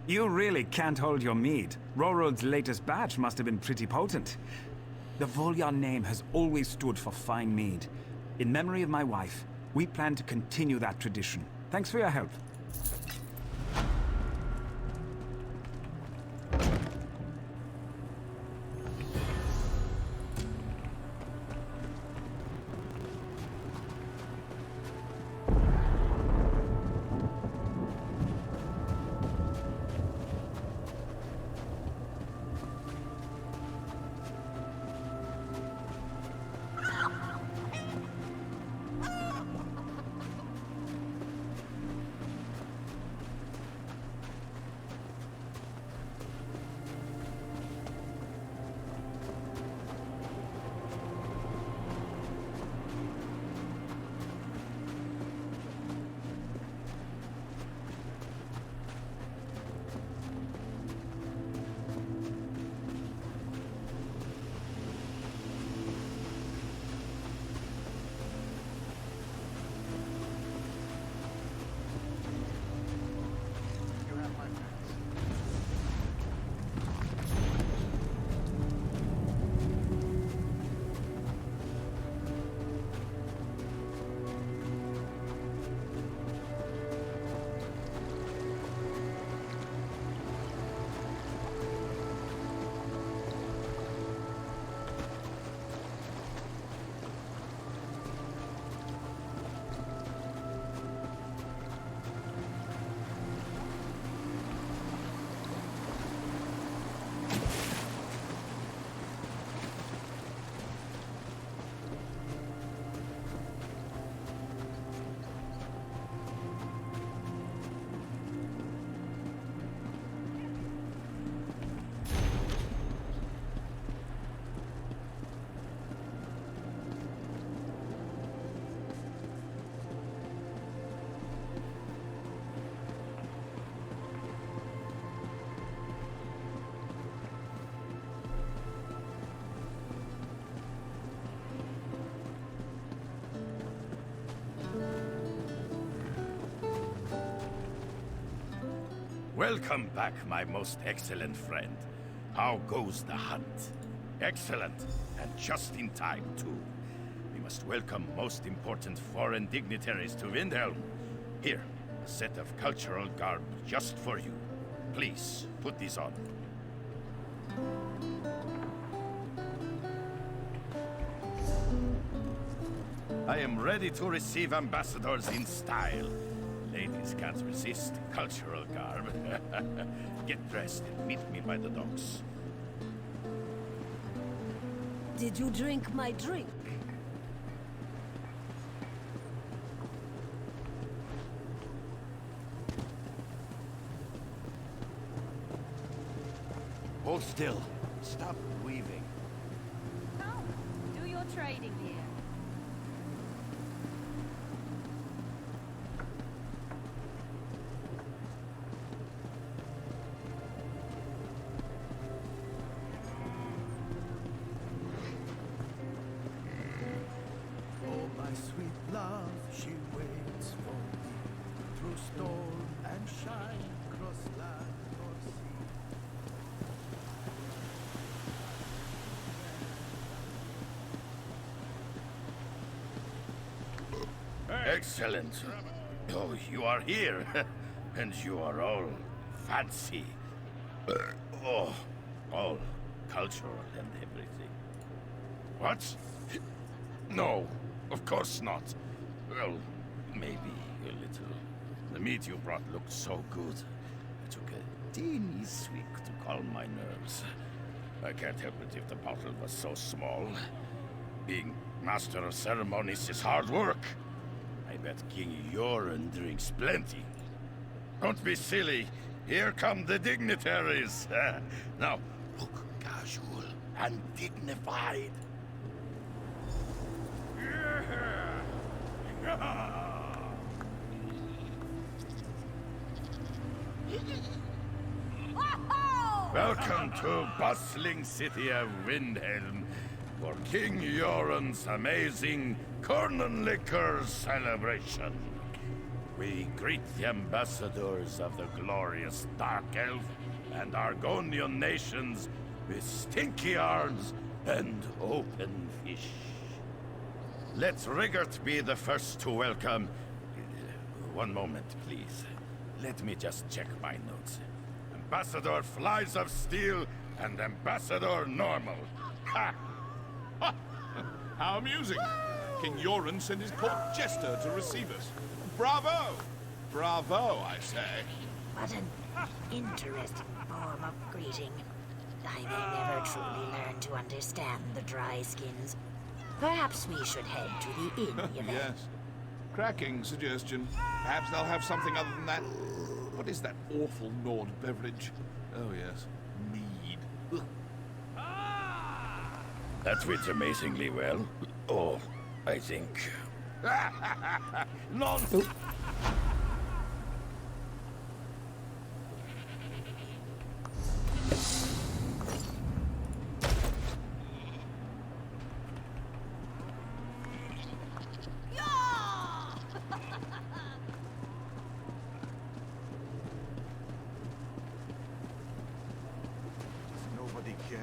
You really can't hold your mead. Rorold's latest batch must have been pretty potent. The Volya name has always stood for fine mead. In memory of my wife, we plan to continue that tradition. Thanks for your help. Welcome back, my most excellent friend. How goes the hunt? Excellent, and just in time, too. We must welcome most important foreign dignitaries to Windhelm. Here, a set of cultural garb just for you. Please, put these on. I am ready to receive ambassadors in style. Ladies can't resist cultural garb. Get dressed and meet me by the docks. Did you drink my drink? Hold still. Stop weaving. Come, do your trading here. Oh, my sweet love, she waits for me through storm and shine, cross land or sea. Excellent. Oh, you are here. And you are all fancy. Oh, all cultural and everything. What? No, of course not. Well, maybe a little. The meat you brought looked so good. I took a teeny swig to calm my nerves. I can't help it if the bottle was so small. Being master of ceremonies is hard work. I bet King Yoren drinks plenty. Don't be silly. Here come the dignitaries. Now, look casual and dignified. Welcome to bustling city of Windhelm for King Yoren's amazing corn and liquor celebration. We greet the ambassadors of the glorious Dark Elf and Argonian nations with stinky yards and open fish. Let Rigert be the first to welcome. One moment, please. Let me just check my notes. Ambassador Flies of Steel and Ambassador Normal. Ha! Ha! How amusing. King Yoren sent his court jester to receive us. Bravo! Bravo, I say. What an interesting form of greeting. I may never truly learn to understand the dry skins. Perhaps we should head to the inn event. Yes. Cracking suggestion. Perhaps they'll have something other than that. What is that awful Nord beverage? Oh, yes. Mead. Ugh. That fits amazingly well. Oh, I think. Nonsense! Nobody care.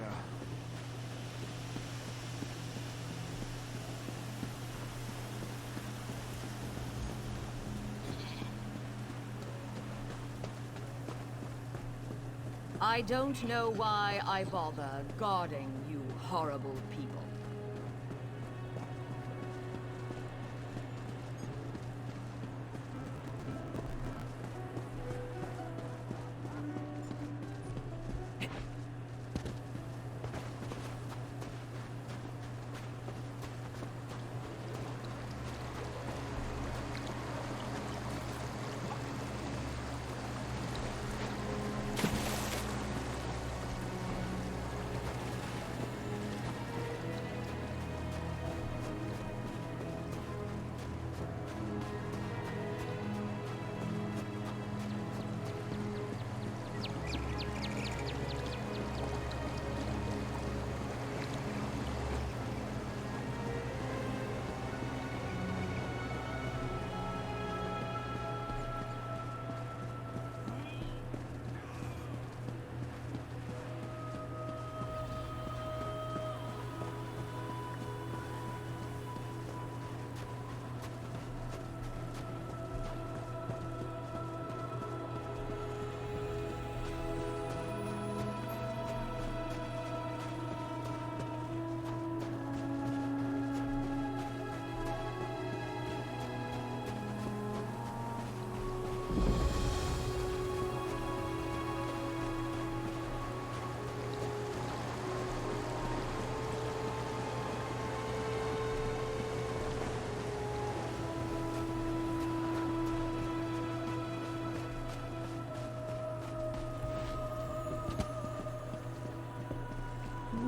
I don't know why I bother guarding you horrible people.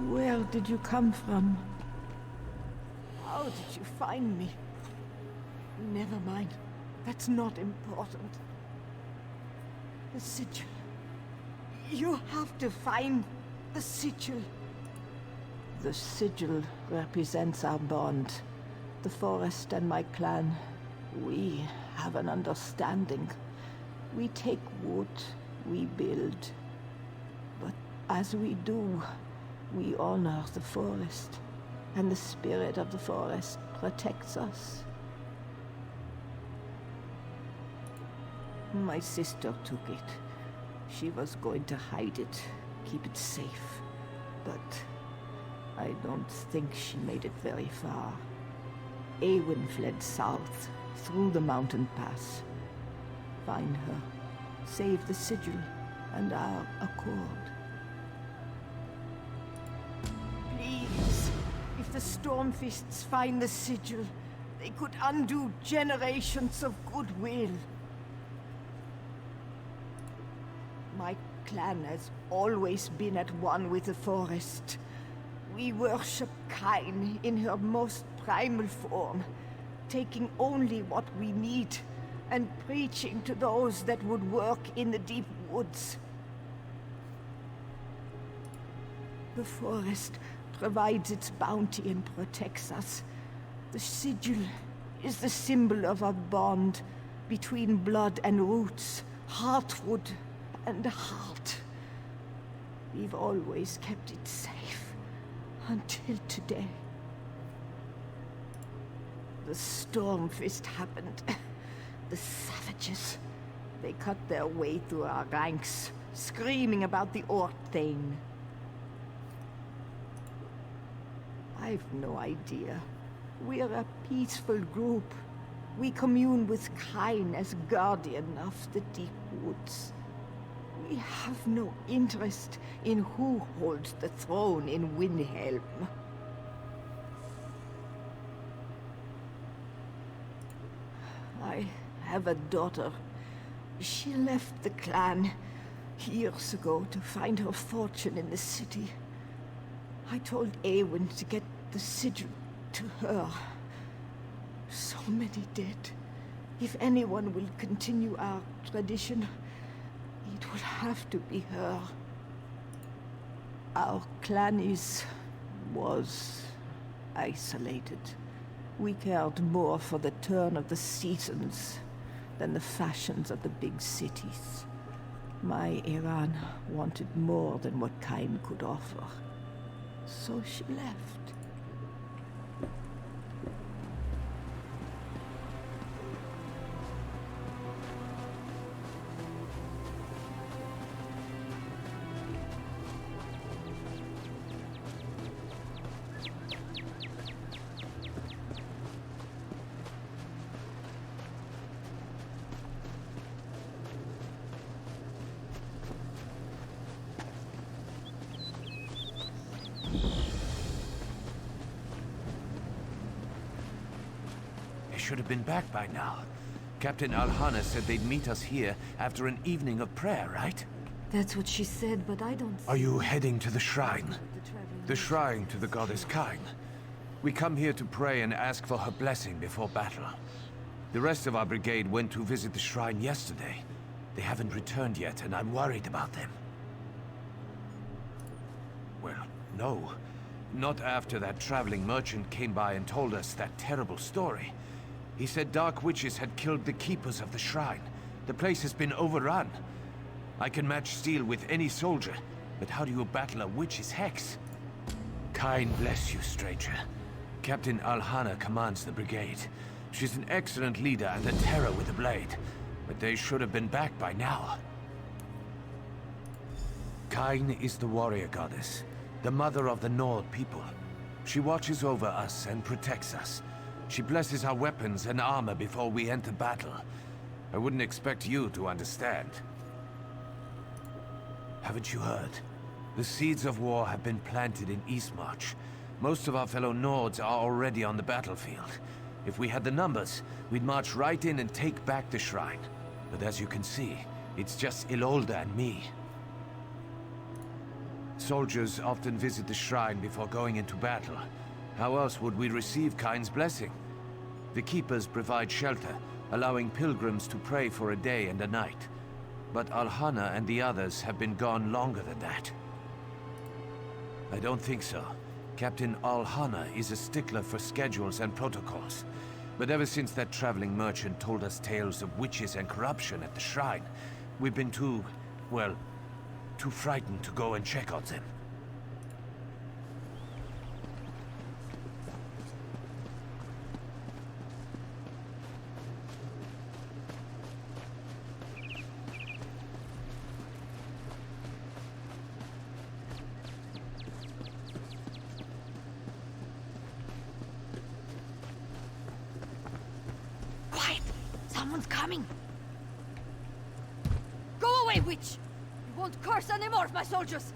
Where did you come from? How did you find me? Never mind. That's not important. The sigil. You have to find the sigil. The sigil represents our bond. The forest and my clan. We have an understanding. We take wood, we build. But as we do, we honor the forest, and the spirit of the forest protects us. My sister took it. She was going to hide it, keep it safe. But I don't think she made it very far. Eowyn fled south, through the mountain pass. Find her, save the sigil, and our accord. Please, if the Stormfists find the sigil, they could undo generations of goodwill. My clan has always been at one with the forest. We worship Kain in her most primal form, taking only what we need and preaching to those that would work in the deep woods. The forest provides its bounty and protects us. The sigil is the symbol of a bond between blood and roots, heartwood and heart. We've always kept it safe, until today. The Stormfist happened. The savages. They cut their way through our ranks, screaming about the Ort Thane. I've no idea. We're a peaceful group. We commune with Kain as guardian of the deep woods. We have no interest in who holds the throne in Windhelm. I have a daughter. She left the clan years ago to find her fortune in the city. I told Eowyn to get the sigil to her. So many dead. If anyone will continue our tradition, it will have to be her. Our clan was isolated. We cared more for the turn of the seasons than the fashions of the big cities. My Iran wanted more than what Kain could offer. So she left. Should have been back by now. Captain Alhana said they'd meet us here after an evening of prayer, right? That's what she said, but I don't... Are you heading to the shrine? The shrine to the goddess Kain. We come here to pray and ask for her blessing before battle. The rest of our brigade went to visit the shrine yesterday. They haven't returned yet, and I'm worried about them. Well, no. Not after that traveling merchant came by and told us that terrible story. He said dark witches had killed the keepers of the shrine. The place has been overrun. I can match steel with any soldier, but how do you battle a witch's hex? Kain bless you, stranger. Captain Alhana commands the brigade. She's an excellent leader and a terror with a blade, but they should have been back by now. Kain is the warrior goddess, the mother of the Nord people. She watches over us and protects us. She blesses our weapons and armor before we enter battle. I wouldn't expect you to understand. Haven't you heard? The seeds of war have been planted in Eastmarch. Most of our fellow Nords are already on the battlefield. If we had the numbers, we'd march right in and take back the shrine. But as you can see, it's just Ilolda and me. Soldiers often visit the shrine before going into battle. How else would we receive Kain's blessing? The keepers provide shelter, allowing pilgrims to pray for a day and a night. But Alhana and the others have been gone longer than that. I don't think so. Captain Alhana is a stickler for schedules and protocols. But ever since that traveling merchant told us tales of witches and corruption at the shrine, we've been too frightened to go and check on them. Someone's coming! Go away, witch! You won't curse anymore, my soldiers!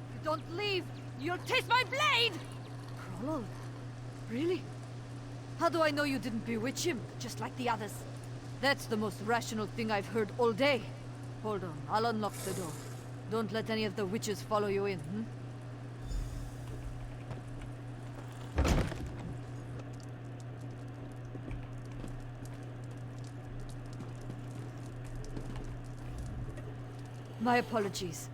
If you don't leave, you'll taste my blade! Prolol? Really? How do I know you didn't bewitch him, just like the others? That's the most rational thing I've heard all day. Hold on, I'll unlock the door. Don't let any of the witches follow you in, hmm? My apologies,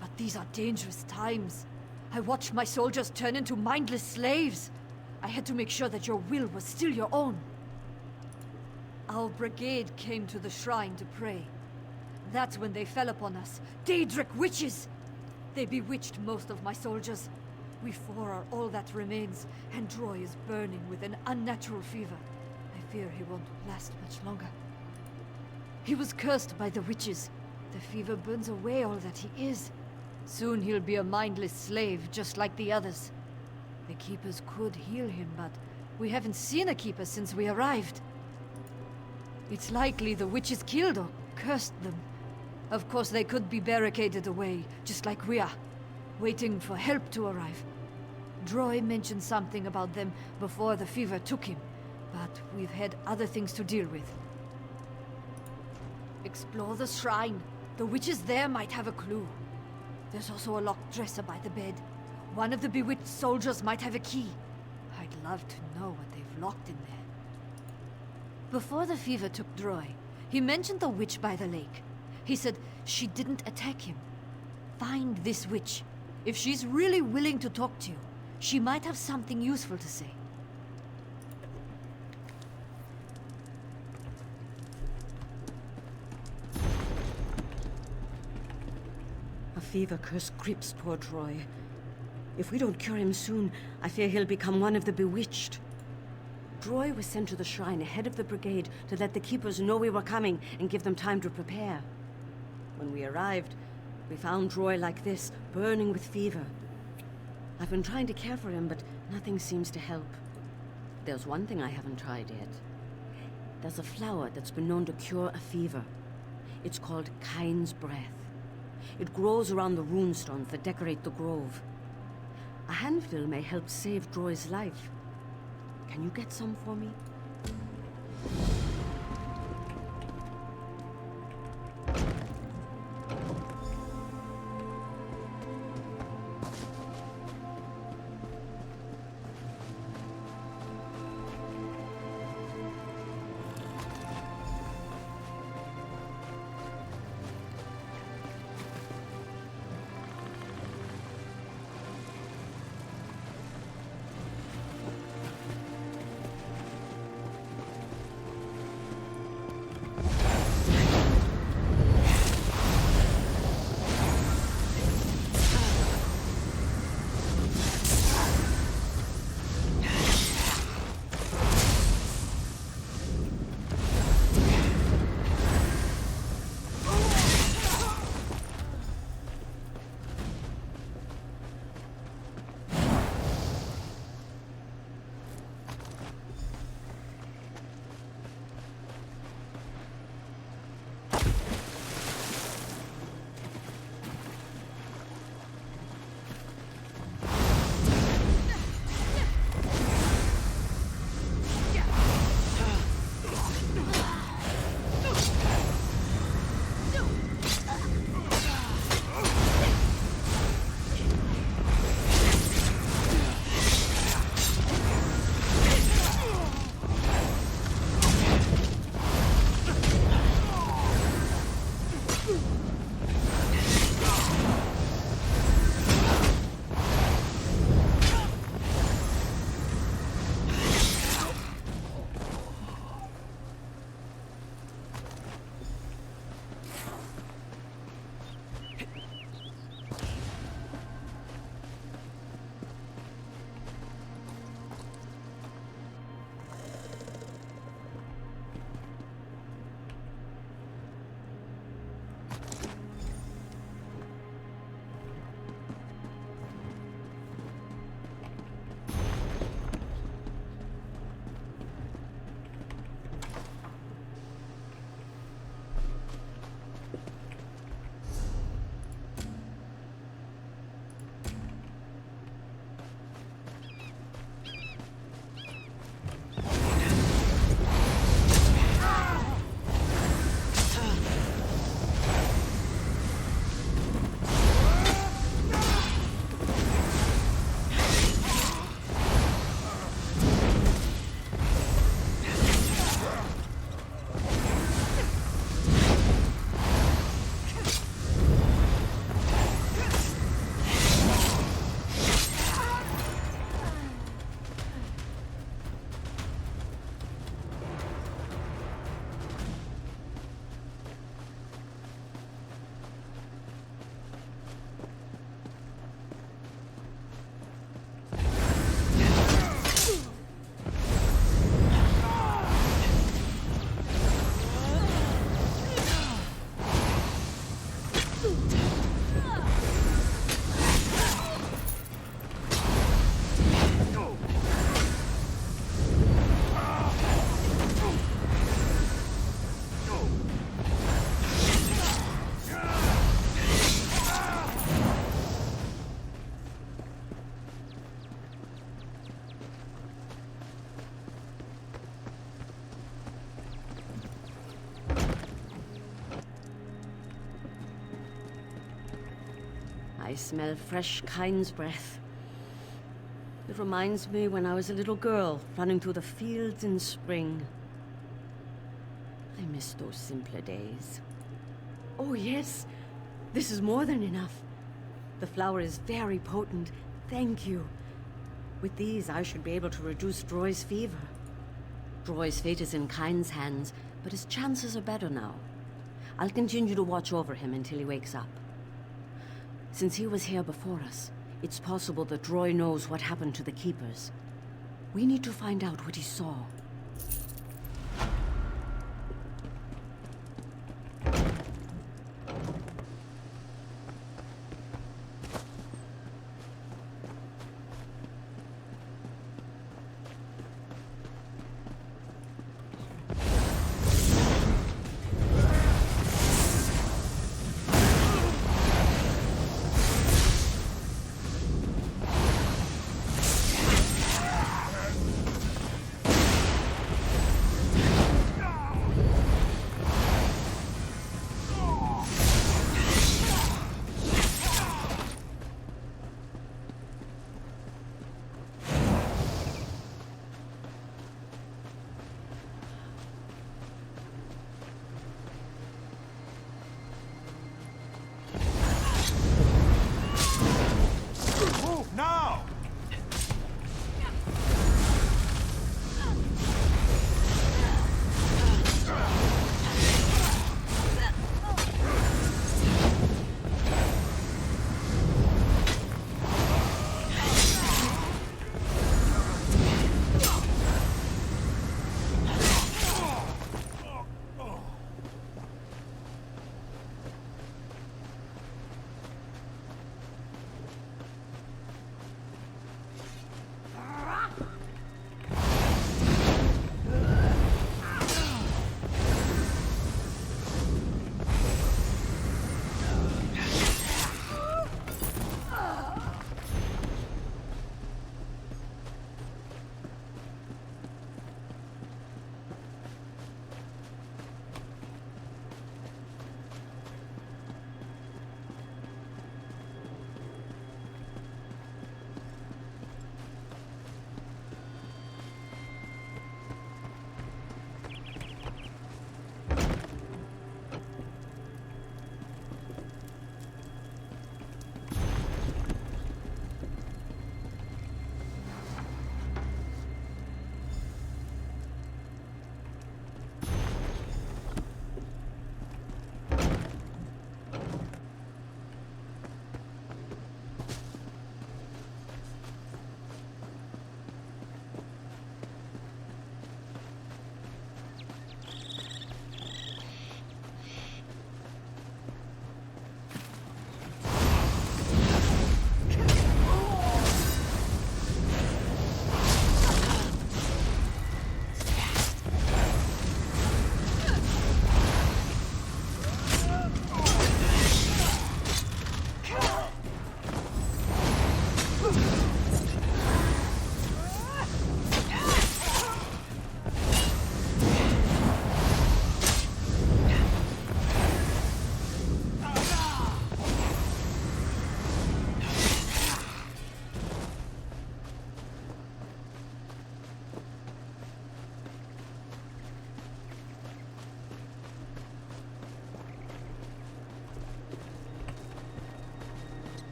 but these are dangerous times. I watched my soldiers turn into mindless slaves. I had to make sure that your will was still your own. Our brigade came to the shrine to pray. That's when they fell upon us. Daedric witches! They bewitched most of my soldiers. We four are all that remains, and Droy is burning with an unnatural fever. I fear he won't last much longer. He was cursed by the witches. The fever burns away all that he is. Soon he'll be a mindless slave, just like the others. The Keepers could heal him, but we haven't seen a Keeper since we arrived. It's likely the witches killed or cursed them. Of course, they could be barricaded away, just like we are, waiting for help to arrive. Droy mentioned something about them before the fever took him, but we've had other things to deal with. Explore the shrine. The witches there might have a clue. There's also a locked dresser by the bed. One of the bewitched soldiers might have a key. I'd love to know what they've locked in there. Before the fever took Droy, he mentioned the witch by the lake. He said she didn't attack him. Find this witch. If she's really willing to talk to you, she might have something useful to say. A fever curse creeps poor Droy. If we don't cure him soon, I fear he'll become one of the bewitched. Droy was sent to the shrine ahead of the brigade to let the Keepers know we were coming and give them time to prepare. When we arrived, we found Droy like this, burning with fever. I've been trying to care for him, but nothing seems to help. There's one thing I haven't tried yet. There's a flower that's been known to cure a fever. It's called Kind's Breath. It grows around the runestones that decorate the grove. A handful may help save Droy's life. Can you get some for me? I smell fresh kind's breath. It reminds me when I was a little girl, running through the fields in spring. I miss those simpler days. Oh yes, this is more than enough. The flower is very potent, thank you. With these, I should be able to reduce Droy's fever. Droy's fate is in Kind's hands, but his chances are better now. I'll continue to watch over him until he wakes up. Since he was here before us, it's possible that Droy knows what happened to the Keepers. We need to find out what he saw.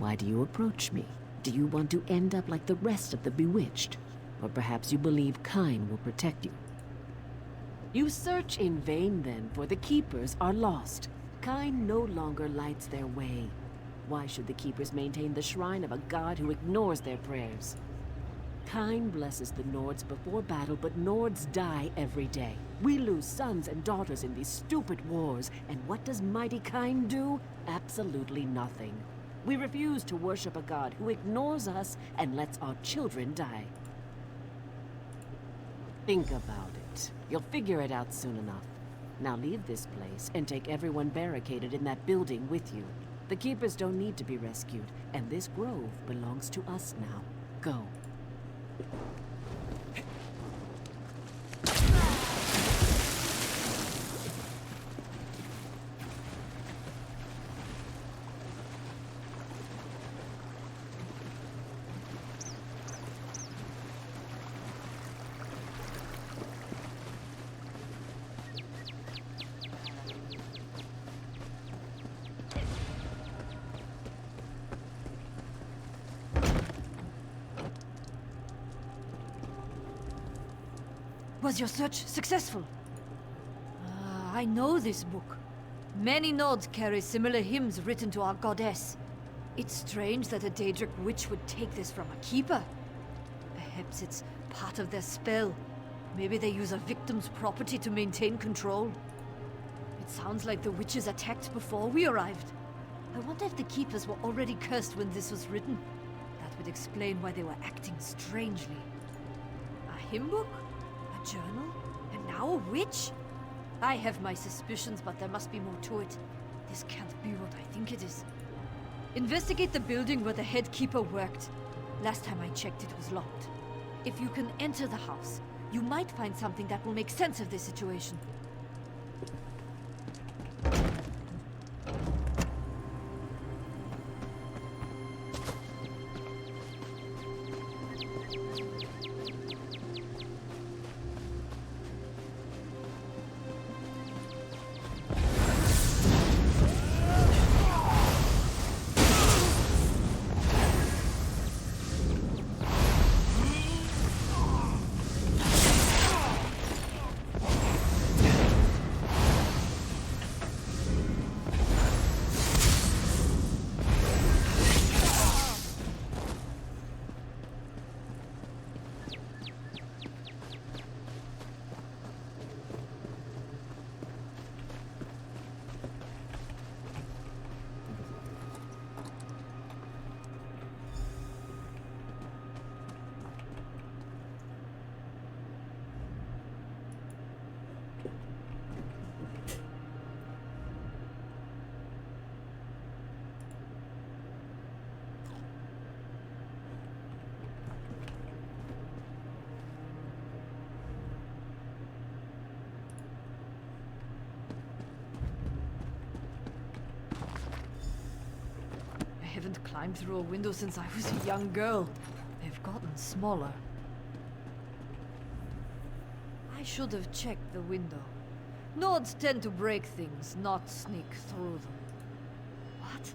Why do you approach me? Do you want to end up like the rest of the bewitched? Or perhaps you believe Kyne will protect you? You search in vain then, for the Keepers are lost. Kyne no longer lights their way. Why should the Keepers maintain the shrine of a god who ignores their prayers? Kyne blesses the Nords before battle, but Nords die every day. We lose sons and daughters in these stupid wars, and what does mighty Kyne do? Absolutely nothing. We refuse to worship a god who ignores us and lets our children die. Think about it. You'll figure it out soon enough. Now leave this place and take everyone barricaded in that building with you. The Keepers don't need to be rescued, and this grove belongs to us now. Go. Was your search successful? I know this book. Many Nords carry similar hymns written to our goddess. It's strange that a Daedric witch would take this from a keeper. Perhaps it's part of their spell. Maybe they use a victim's property to maintain control. It sounds like the witches attacked before we arrived. I wonder if the keepers were already cursed when this was written. That would explain why they were acting strangely. A hymn book? A journal? And now a witch? I have my suspicions, but there must be more to it. This can't be what I think it is. Investigate the building where the head keeper worked. Last time I checked, it was locked. If you can enter the house, you might find something that will make sense of this situation. I haven't climbed through a window since I was a young girl. They've gotten smaller. I should have checked the window. Nords tend to break things, not sneak through them. What?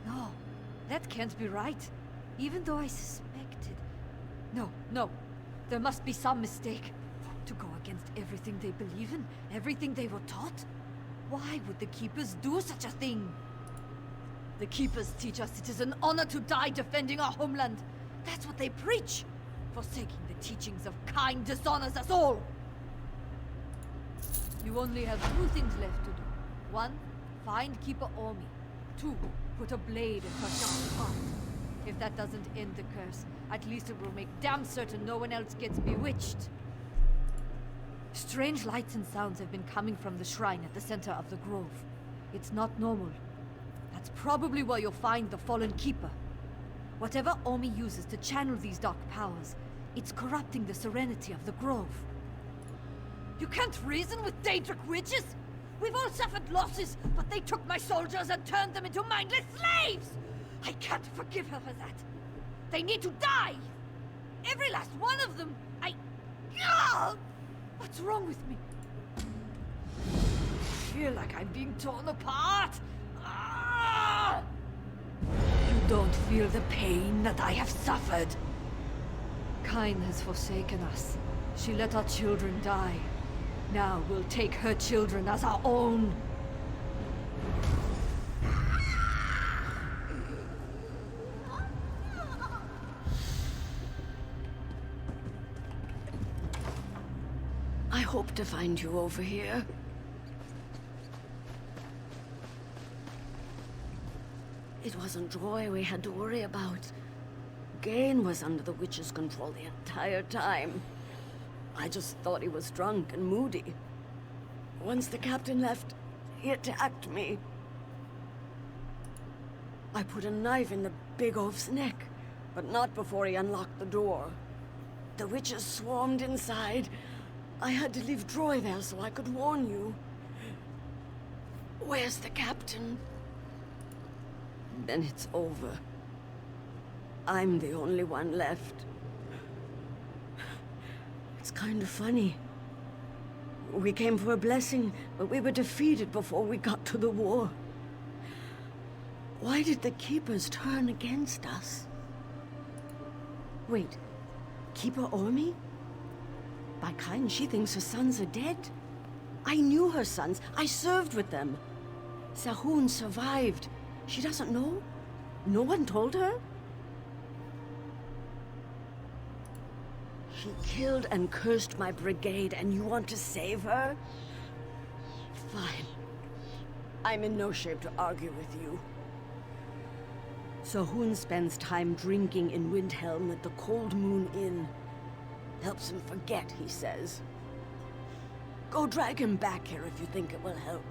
No, that can't be right. Even though I suspected... No. There must be some mistake. To go against everything they believe in, everything they were taught? Why would the Keepers do such a thing? The Keepers teach us it is an honor to die defending our homeland. That's what they preach. Forsaking the teachings of Kyne dishonors us all. You only have two things left to do. One, find Keeper Ormi. Two, put a blade in her sharp heart. If that doesn't end the curse, at least it will make damn certain no one else gets bewitched. Strange lights and sounds have been coming from the shrine at the center of the grove. It's not normal. That's probably where you'll find the fallen keeper. Whatever Ormi uses to channel these dark powers, it's corrupting the serenity of the grove. You can't reason with Daedric witches! We've all suffered losses, but they took my soldiers and turned them into mindless slaves! I can't forgive her for that. They need to die! Every last one of them! What's wrong with me? I feel like I'm being torn apart! You don't feel the pain that I have suffered. Kain has forsaken us. She let our children die. Now we'll take her children as our own. I hope to find you over here. It wasn't Troy we had to worry about. Gain was under the witch's control the entire time. I just thought he was drunk and moody. Once the captain left, he attacked me. I put a knife in the big oaf's neck, but not before he unlocked the door. The witches swarmed inside. I had to leave Troy there so I could warn you. Where's the captain? Then it's over. I'm the only one left. It's kind of funny. We came for a blessing, but we were defeated before we got to the war. Why did the Keepers turn against us? Wait, Keeper Ormi? By Kain, she thinks her sons are dead. I knew her sons. I served with them. Sahun survived. She doesn't know? No one told her? She killed and cursed my brigade, and you want to save her? Fine. I'm in no shape to argue with you. Sahun spends time drinking in Windhelm at the Cold Moon Inn. Helps him forget, he says. Go drag him back here if you think it will help.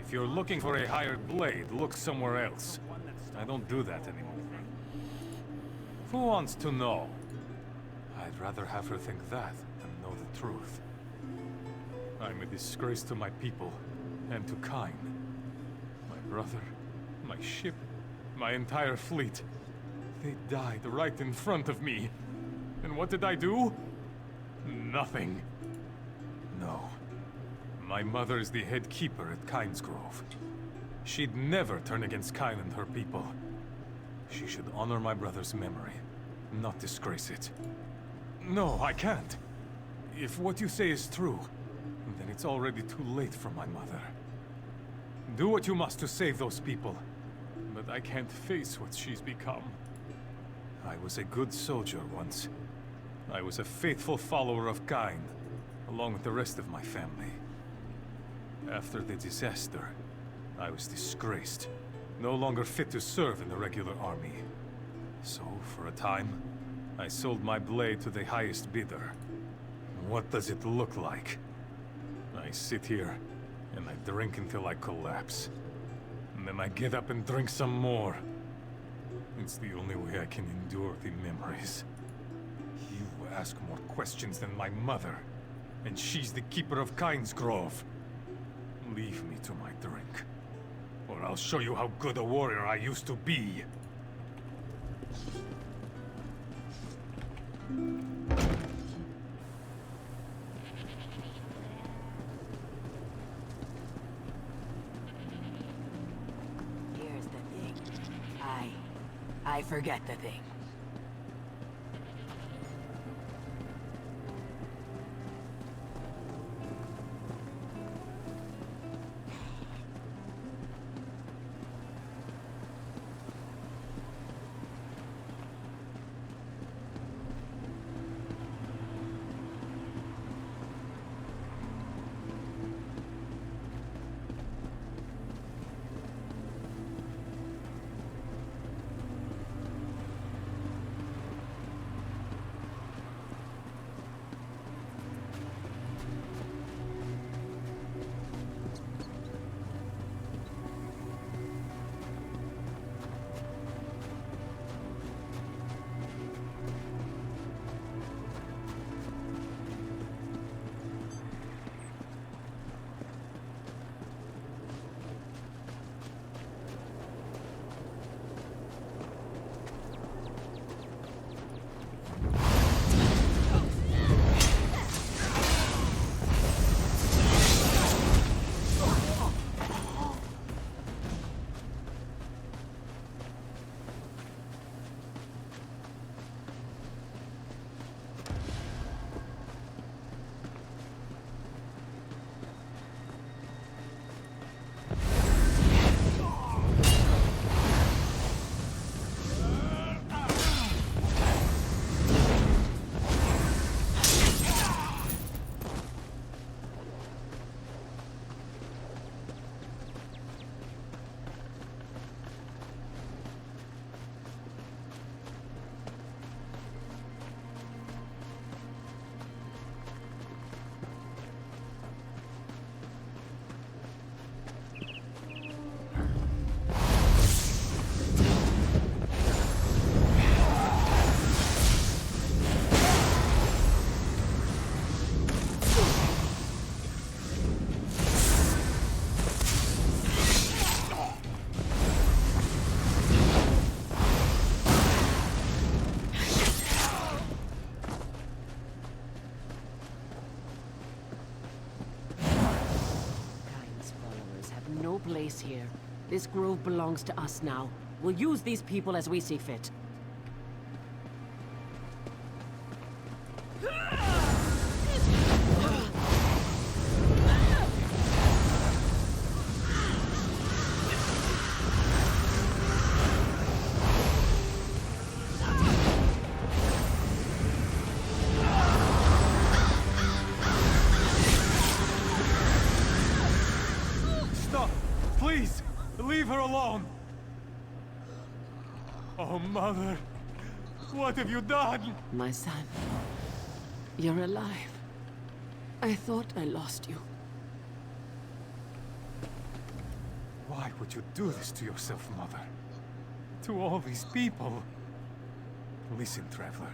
If you're looking for a hired blade, look somewhere else. I don't do that anymore. Who wants to know? I'd rather have her think that than know the truth. I'm a disgrace to my people, and to Kain. My brother, my ship, my entire fleet. They died right in front of me. And what did I do? Nothing. No. My mother is the head keeper at Kain's Grove. She'd never turn against Kain and her people. She should honor my brother's memory, not disgrace it. No, I can't. If what you say is true, then it's already too late for my mother. Do what you must to save those people, but I can't face what she's become. I was a good soldier once. I was a faithful follower of Kain, along with the rest of my family. After the disaster, I was disgraced, no longer fit to serve in the regular army. So, for a time, I sold my blade to the highest bidder. What does it look like? I sit here, and I drink until I collapse. And then I get up and drink some more. It's the only way I can endure the memories. You ask more questions than my mother, and she's the keeper of Kain's Grove. Leave me to my drink, or I'll show you how good a warrior I used to be. Here's the thing. I forget the thing. Place here. This grove belongs to us now. We'll use these people as we see fit. Please, leave her alone! Oh, Mother, what have you done? My son, you're alive. I thought I lost you. Why would you do this to yourself, Mother? To all these people? Listen, Traveler.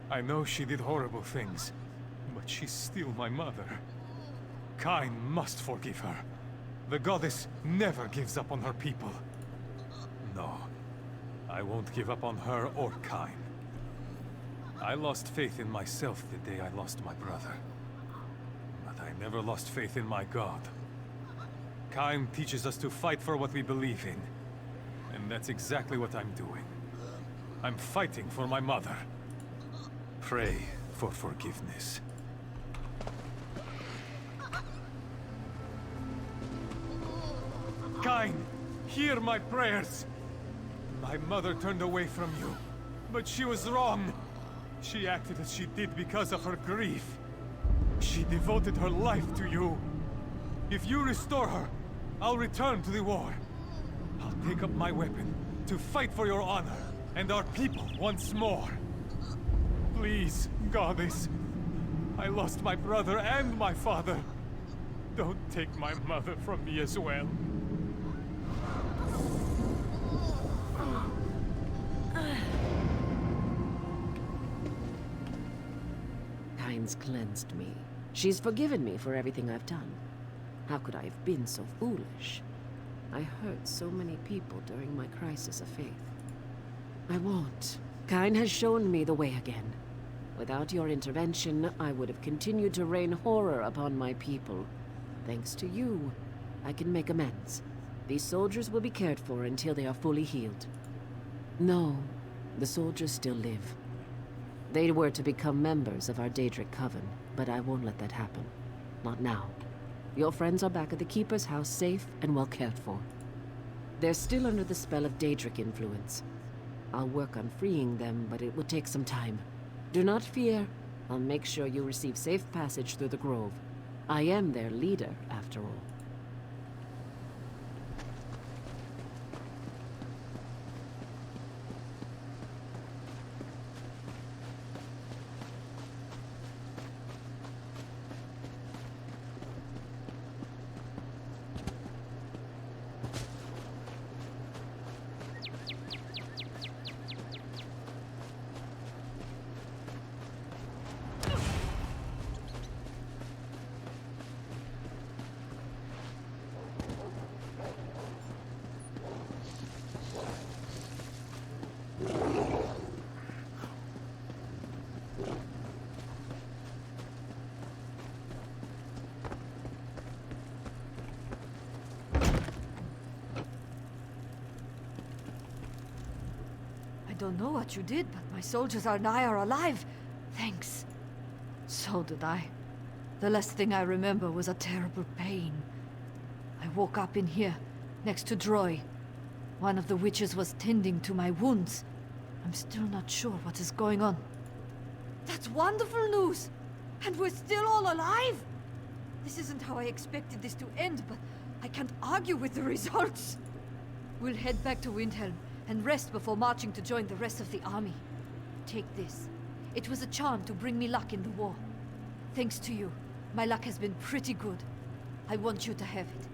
I know she did horrible things, but she's still my mother. Kain must forgive her. The goddess never gives up on her people. No, I won't give up on her or Kain. I lost faith in myself the day I lost my brother. But I never lost faith in my god. Kain teaches us to fight for what we believe in. And that's exactly what I'm doing. I'm fighting for my mother. Pray for forgiveness. Kain, hear my prayers. My mother turned away from you, but she was wrong. She acted as she did because of her grief. She devoted her life to you. If you restore her, I'll return to the war. I'll take up my weapon to fight for your honor and our people once more. Please, goddess. I lost my brother and my father. Don't take my mother from me as well. Kain's cleansed me. She's forgiven me for everything I've done. How could I have been so foolish? I hurt so many people during my crisis of faith. I won't. Kain has shown me the way again. Without your intervention, I would have continued to rain horror upon my people. Thanks to you, I can make amends. These soldiers will be cared for until they are fully healed. No, the soldiers still live. They were to become members of our Daedric coven, but I won't let that happen. Not now. Your friends are back at the Keeper's house, safe and well cared for. They're still under the spell of Daedric influence. I'll work on freeing them, but it will take some time. Do not fear. I'll make sure you receive safe passage through the grove. I am their leader, after all. I don't know what you did, but my soldiers are alive. Thanks. So did I. The last thing I remember was a terrible pain. I woke up in here, next to Droy. One of the witches was tending to my wounds. I'm still not sure what is going on. That's wonderful news! And we're still all alive? This isn't how I expected this to end, but I can't argue with the results. We'll head back to Windhelm and rest before marching to join the rest of the army. Take this. It was a charm to bring me luck in the war. Thanks to you, my luck has been pretty good. I want you to have it.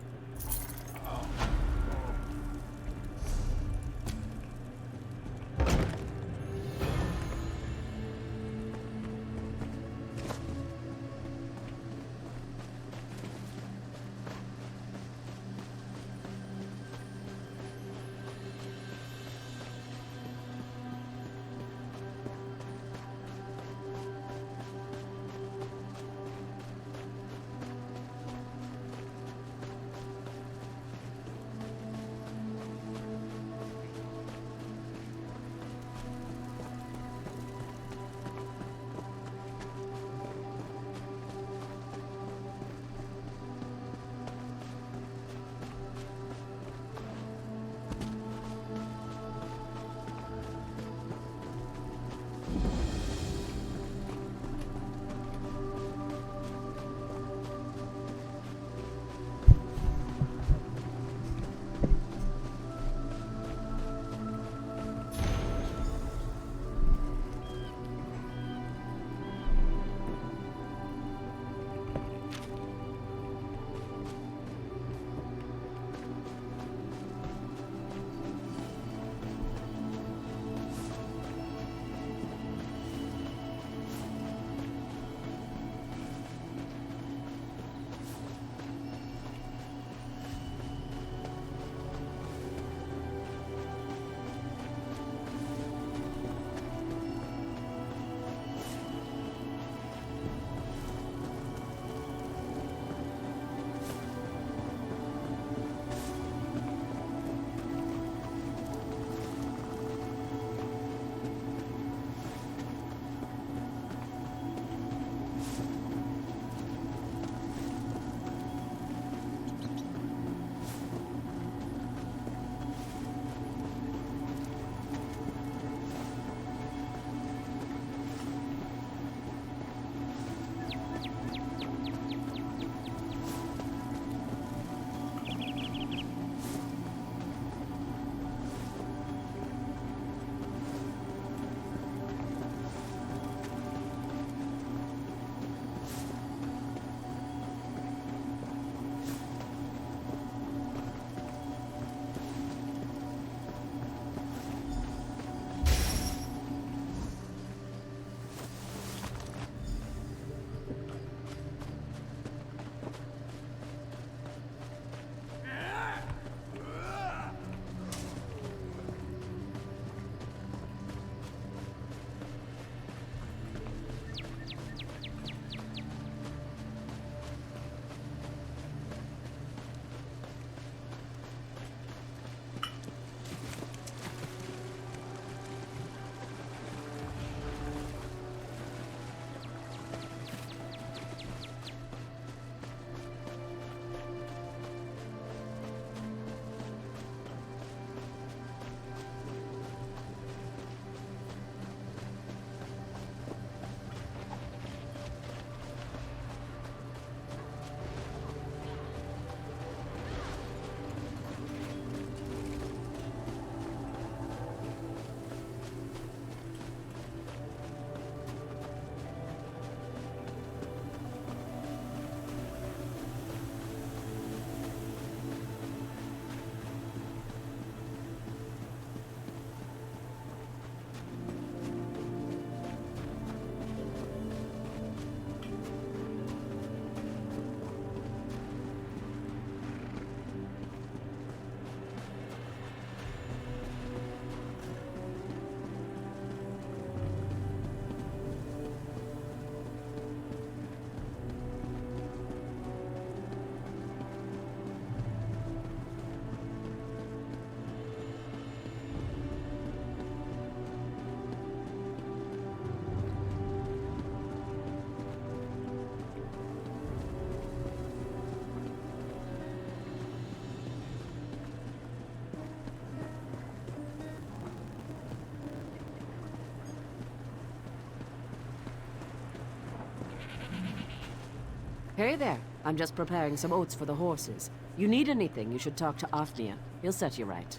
Hey there. I'm just preparing some oats for the horses. You need anything, you should talk to Afnir. He'll set you right.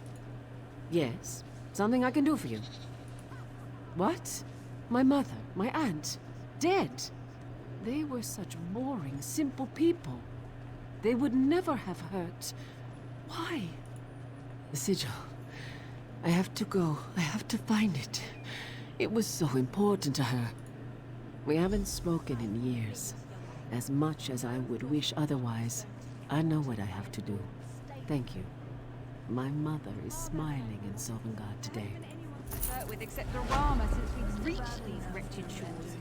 Yes? Something I can do for you? What? My mother, my aunt, dead. They were such boring, simple people. They would never have hurt. Why? The sigil. I have to go. I have to find it. It was so important to her. We haven't spoken in years. As much as I would wish otherwise, I know what I have to do. Thank you. My mother is smiling in Sovngarde today. Flirt with except Rama since we've reached these wretched shores.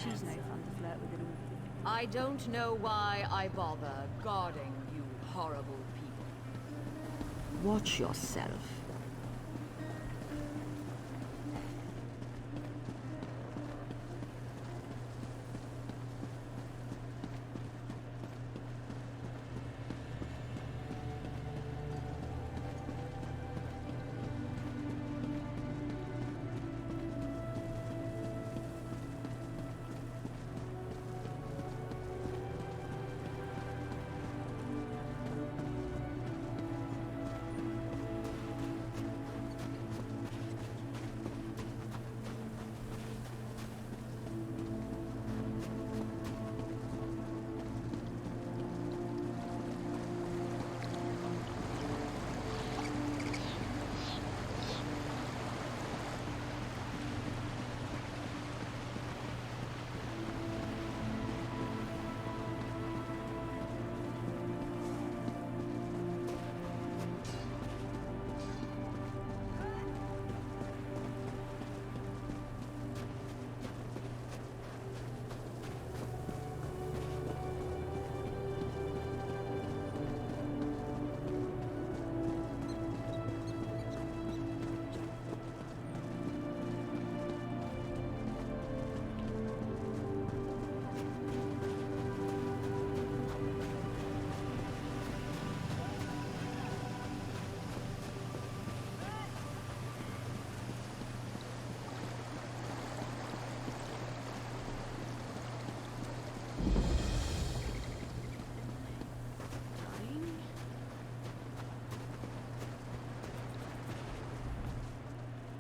She's no fun to flirt with at all. I don't know why I bother guarding you horrible people. Watch yourself.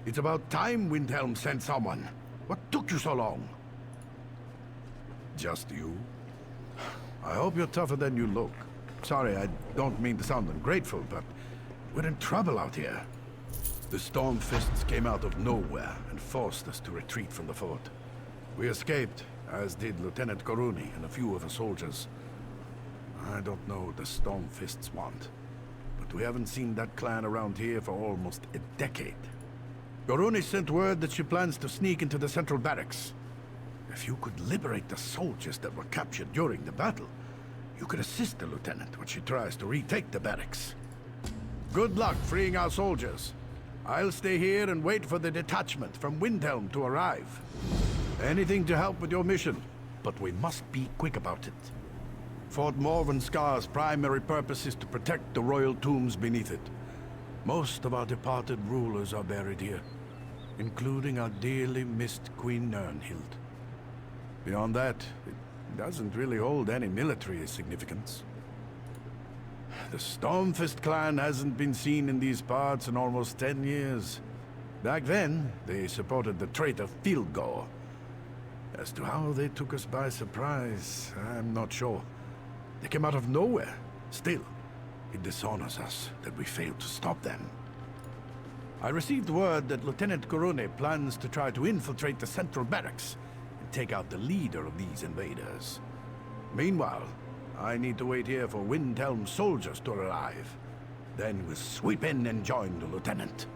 It's about time Windhelm sent someone. What took you so long? Just you? I hope you're tougher than you look. Sorry, I don't mean to sound ungrateful, but we're in trouble out here. The Storm Fists came out of nowhere and forced us to retreat from the fort. We escaped, as did Lieutenant Koruni and a few of her soldiers. I don't know what the Storm Fists want, but we haven't seen that clan around here for almost a decade. Koruni sent word that she plans to sneak into the central barracks. If you could liberate the soldiers that were captured during the battle, you could assist the lieutenant when she tries to retake the barracks. Good luck freeing our soldiers. I'll stay here and wait for the detachment from Windhelm to arrive. Anything to help with your mission, but we must be quick about it. Fort Morvenskar's primary purpose is to protect the royal tombs beneath it. Most of our departed rulers are buried here, including our dearly missed Queen Nirnhild. Beyond that, it doesn't really hold any military significance. The Stormfist clan hasn't been seen in these parts in almost 10 years. Back then, they supported the traitor Filgor. As to how they took us by surprise, I'm not sure. They came out of nowhere. Still, it dishonors us that we failed to stop them. I received word that Lieutenant Koruni plans to try to infiltrate the central barracks and take out the leader of these invaders. Meanwhile, I need to wait here for Windhelm's soldiers to arrive. Then we'll sweep in and join the lieutenant.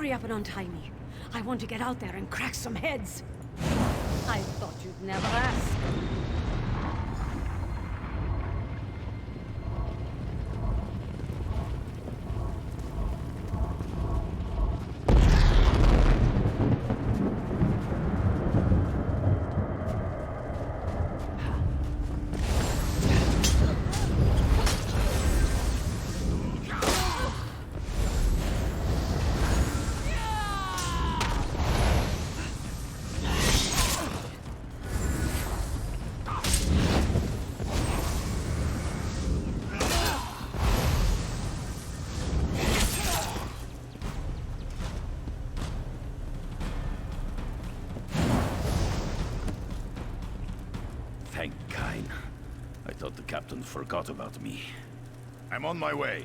Hurry up and untie me. I want to get out there and crack some heads. I thought you'd never ask. Thank Kine. I thought the captain forgot about me. I'm on my way.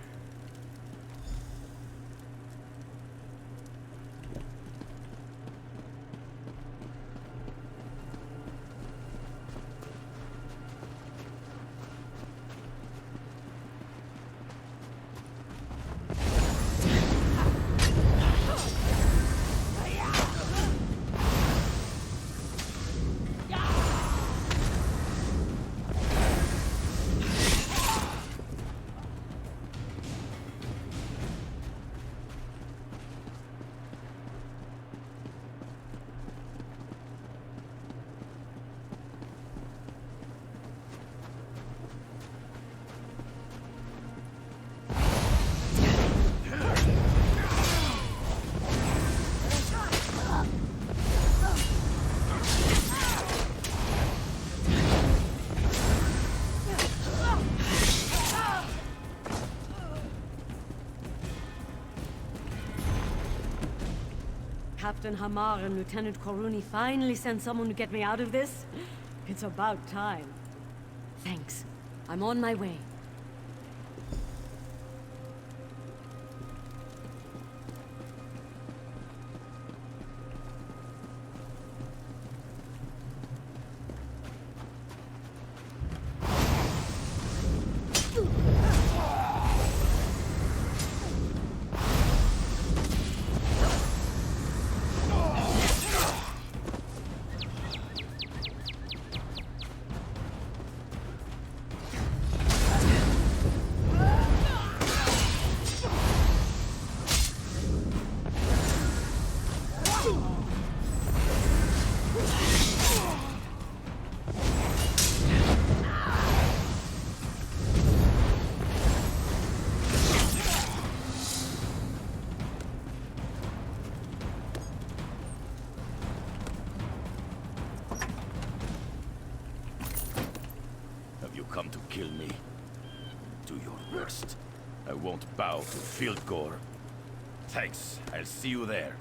Captain Hamar and Lieutenant Koruni finally sent someone to get me out of this? It's about time. Thanks. I'm on my way. Come to kill me. Do your worst. I won't bow to field gore. Thanks. I'll see you there.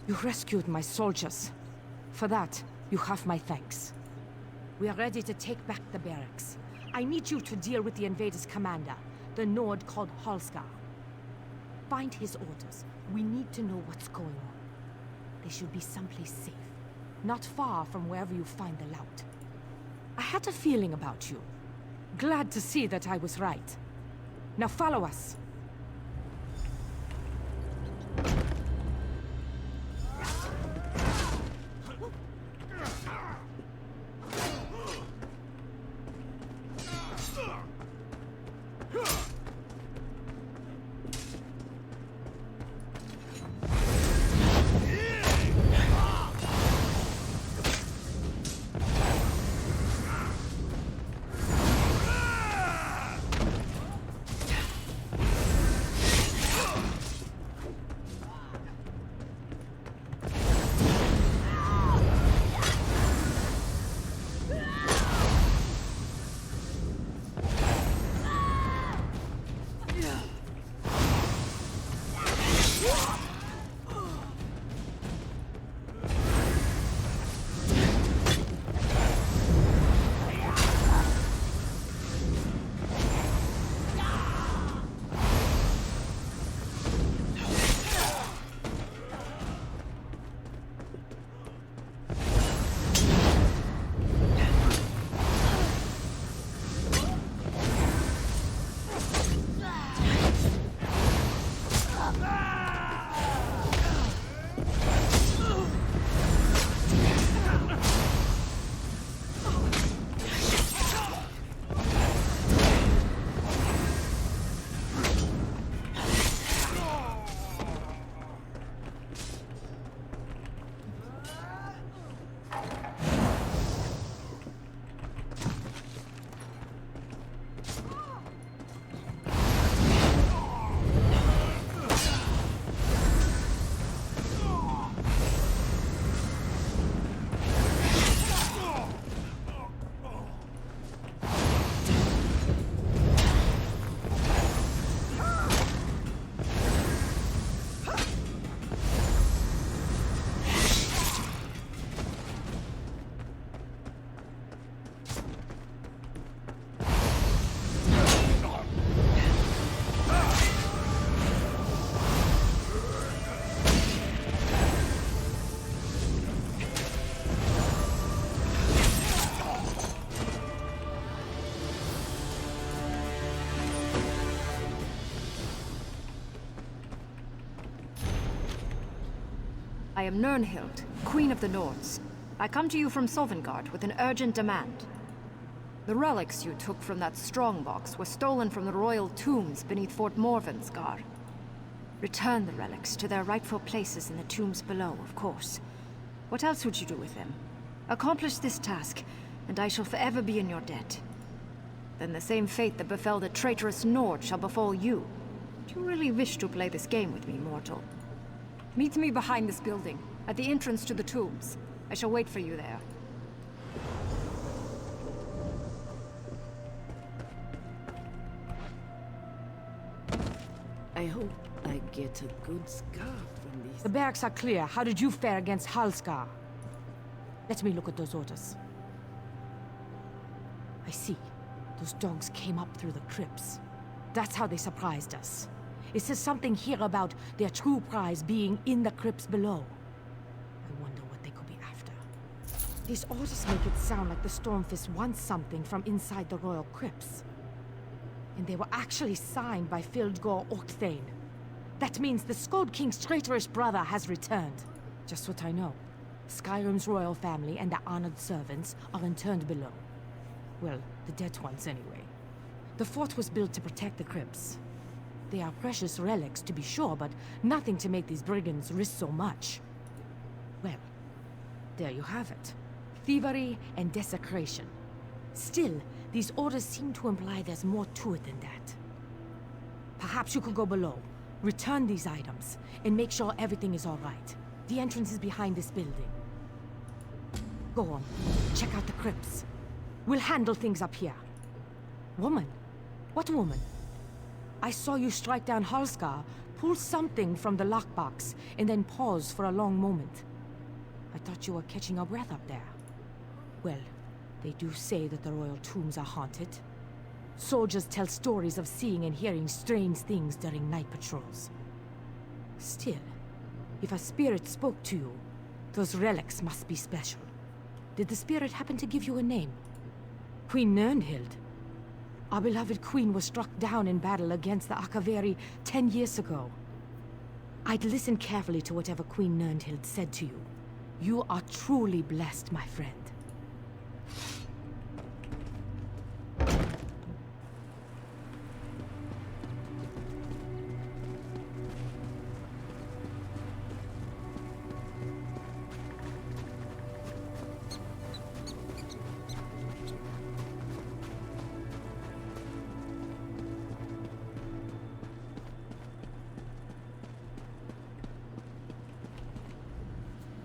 You rescued my soldiers. For that, you have my thanks. We are ready to take back the barracks. I need you to deal with the invaders' commander, the Nord called Halskar. Find his orders. We need to know what's going on. They should be someplace safe, not far from wherever you find the lout. I had a feeling about you. Glad to see that I was right. Now follow us. am Nirnhild, Queen of the Nords. I come to you from Sovngarde with an urgent demand. The relics you took from that strongbox were stolen from the royal tombs beneath Fort Morvenskar. Return the relics to their rightful places in the tombs below, of course. What else would you do with them? Accomplish this task, and I shall forever be in your debt. Then the same fate that befell the traitorous Nord shall befall you. Do you really wish to play this game with me, mortal? Meet me behind this building, at the entrance to the tombs. I shall wait for you there. I hope I get a good scar from these. The barracks are clear. How did you fare against Halskar? Let me look at those orders. I see. Those dogs came up through the crypts. That's how they surprised us. It says something here about their true prize being in the crypts below. I wonder what they could be after. These orders make it sound like the Stormfist wants something from inside the royal crypts. And they were actually signed by Fildgor Orkthane. That means the Skald King's traitorous brother has returned. Just what I know. Skyrim's royal family and their honored servants are interned below. Well, the dead ones anyway. The fort was built to protect the crypts. They are precious relics, to be sure, but nothing to make these brigands risk so much. Well, there you have it. Thievery and desecration. Still, these orders seem to imply there's more to it than that. Perhaps you could go below, return these items, and make sure everything is all right. The entrance is behind this building. Go on, check out the crypts. We'll handle things up here. Woman? What woman? I saw you strike down Halskar, pull something from the lockbox, and then pause for a long moment. I thought you were catching your breath up there. Well, they do say that the royal tombs are haunted. Soldiers tell stories of seeing and hearing strange things during night patrols. Still, if a spirit spoke to you, those relics must be special. Did the spirit happen to give you a name? Queen Nirnhild. Our beloved queen was struck down in battle against the Akaveri 10 years ago. I'd listen carefully to whatever Queen Nirnhild said to you. You are truly blessed, my friend.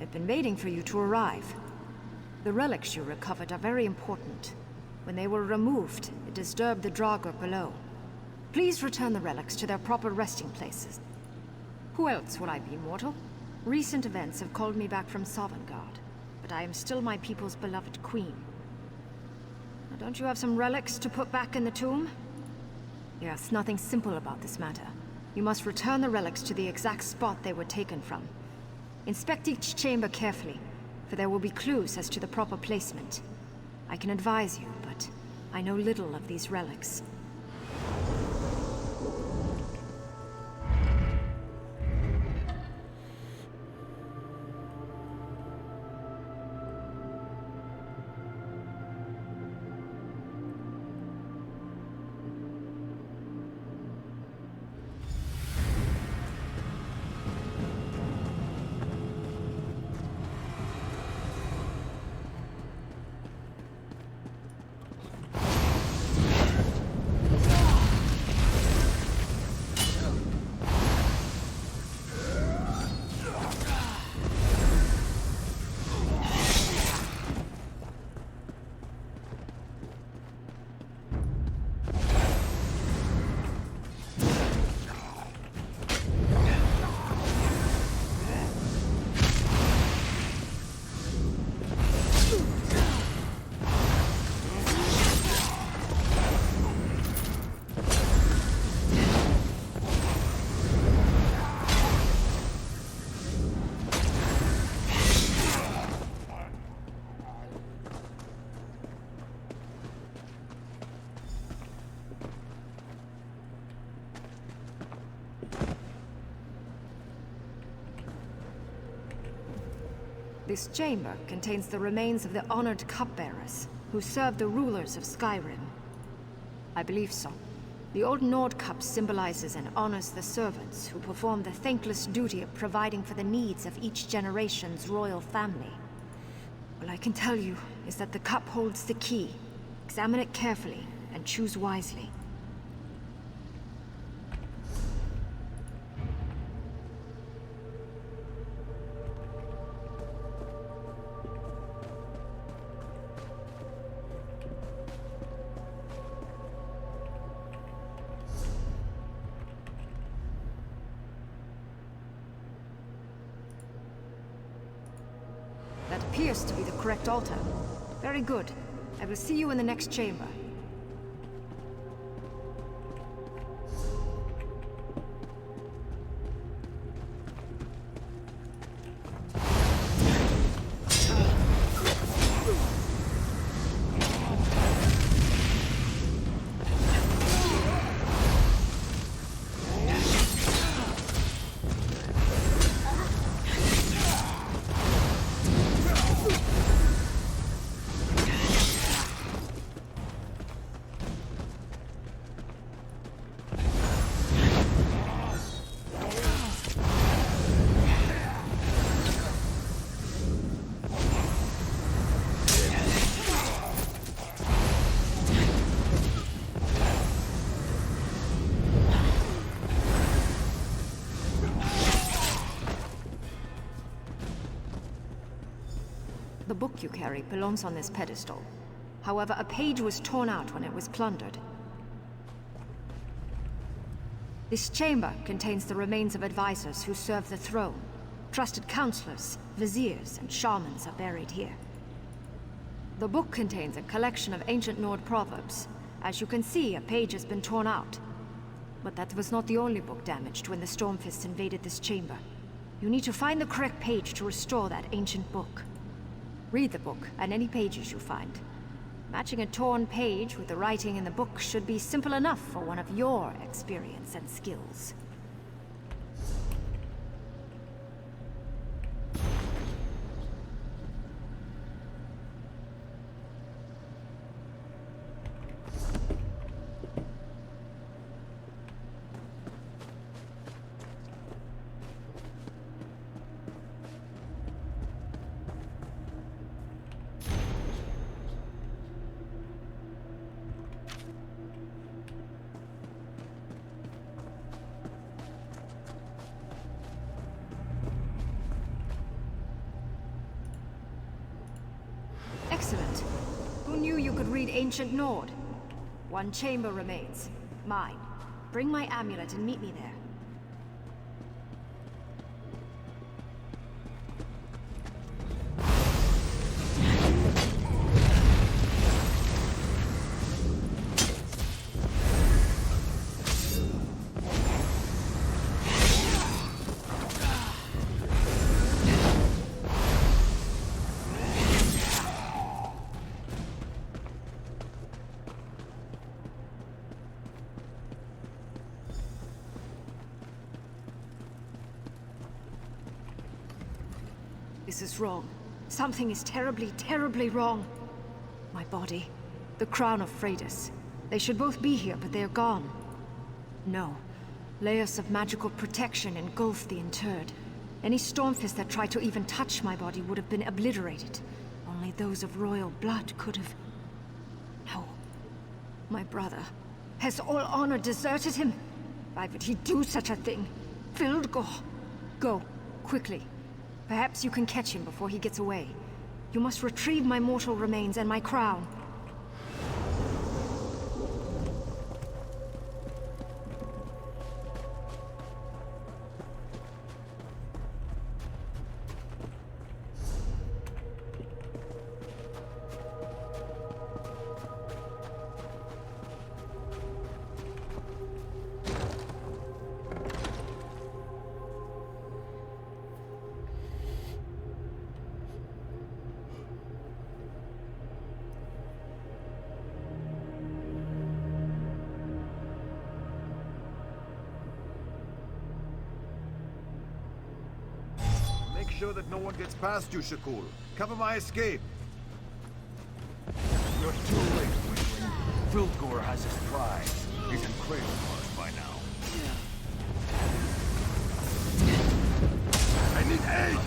I've been waiting for you to arrive. The relics you recovered are very important. When they were removed, it disturbed the Draugr below. Please return the relics to their proper resting places. Who else would I be, mortal? Recent events have called me back from Sovngarde, but I am still my people's beloved queen. Now, don't you have some relics to put back in the tomb? Yes, nothing simple about this matter. You must return the relics to the exact spot they were taken from. Inspect each chamber carefully, for there will be clues as to the proper placement. I can advise you, but I know little of these relics. This chamber contains the remains of the honored cupbearers who served the rulers of Skyrim. I believe so. The old Nord cup symbolizes and honors the servants who perform the thankless duty of providing for the needs of each generation's royal family. All I can tell you is that the cup holds the key. Examine it carefully and choose wisely. That appears to be the correct altar. Very good. I will see you in the next chamber. The book you carry belongs on this pedestal. However, a page was torn out when it was plundered. This chamber contains the remains of advisors who served the throne. Trusted counselors, viziers, and shamans are buried here. The book contains a collection of ancient Nord proverbs. As you can see, a page has been torn out. But that was not the only book damaged when the Stormfists invaded this chamber. You need to find the correct page to restore that ancient book. Read the book and any pages you find. Matching a torn page with the writing in the book should be simple enough for one of your experience and skills. Excellent. Who knew you could read ancient Nord? One chamber remains. Mine. Bring my amulet and meet me there. This is wrong. Something is terribly, terribly wrong. My body, the crown of Freydis. They should both be here, but they are gone. No. Layers of magical protection engulf the interred. Any Stormfist that tried to even touch my body would have been obliterated. Only those of royal blood could have... No. My brother. Has all honor deserted him? Why would he do such a thing? Vildgor! Go, quickly. Perhaps you can catch him before he gets away. You must retrieve my mortal remains and my crown. sure that no one gets past you, Shakul. Cover my escape. You're too late, Wingling. Fildgor has his prize. He's in Cradle Cross by now. I need aid!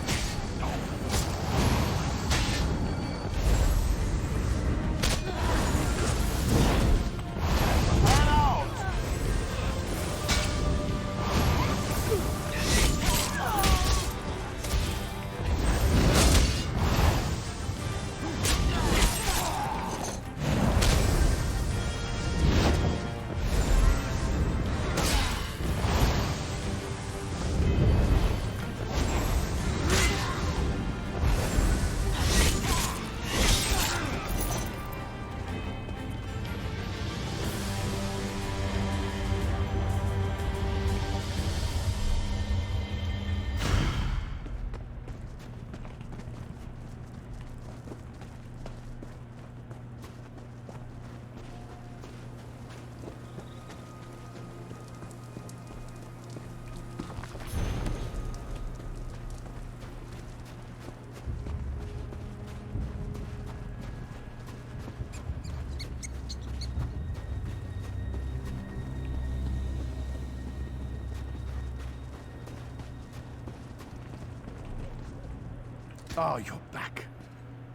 Ah, you're back.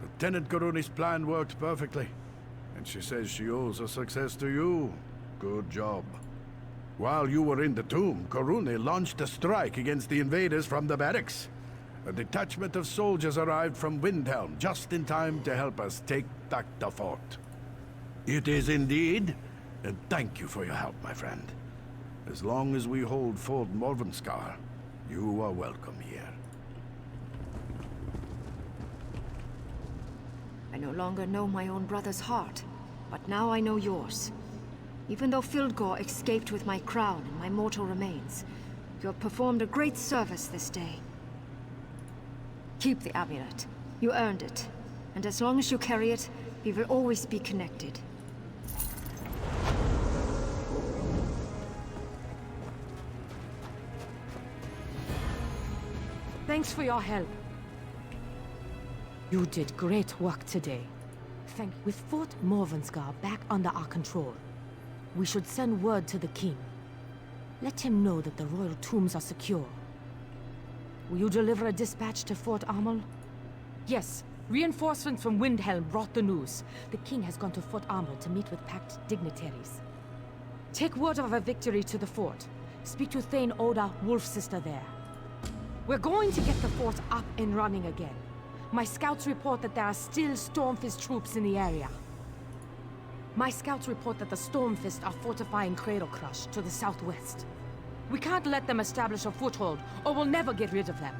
Lieutenant Karuni's plan worked perfectly. And she says she owes her success to you. Good job. While you were in the tomb, Karuni launched a strike against the invaders from the barracks. A detachment of soldiers arrived from Windhelm just in time to help us take back the fort. It is indeed, and thank you for your help, my friend. As long as we hold Fort Morvenskar, you are welcome here. I no longer know my own brother's heart, but now I know yours. Even though Fildgor escaped with my crown and my mortal remains, you have performed a great service this day. Keep the amulet. You earned it. And as long as you carry it, we will always be connected. Thanks for your help. You did great work today. With Fort Morvenskar back under our control, we should send word to the king. Let him know that the royal tombs are secure. Will you deliver a dispatch to Fort Amal? Yes. Reinforcements from Windhelm brought the news. The king has gone to Fort Amal to meet with pact dignitaries. Take word of our victory to the fort. Speak to Thane Oda, Wolf's sister there. We're going to get the fort up and running again. My scouts report that there are still Stormfist troops in the area. My scouts report that the Stormfist are fortifying Cradle Crush to the southwest. We can't let them establish a foothold, or we'll never get rid of them.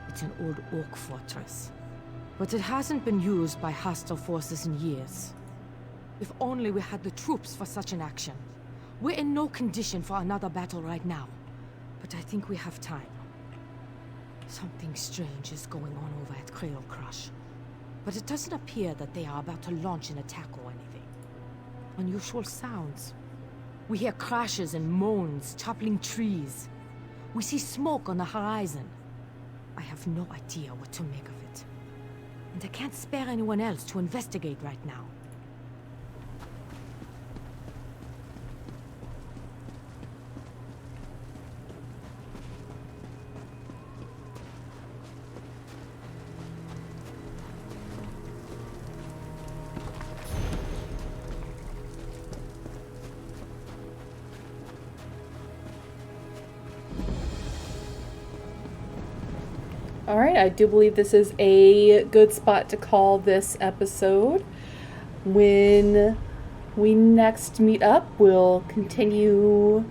It's an old oak fortress, but it hasn't been used by hostile forces in years. If only we had the troops for such an action. We're in no condition for another battle right now, but I think we have time. Something strange is going on over at Cradle Crush, but it doesn't appear that they are about to launch an attack or anything. Unusual sounds. We hear crashes and moans, toppling trees. We see smoke on the horizon. I have no idea what to make of it. And I can't spare anyone else to investigate right now. Alright, I do believe this is a good spot to call this episode. When we next meet up, we'll continue...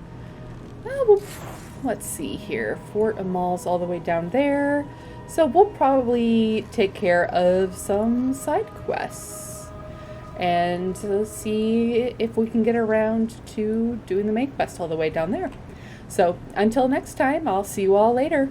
let's see here. Fort Amal's all the way down there. So we'll probably take care of some side quests. And see if we can get around to doing the main quest all the way down there. So until next time, I'll see you all later.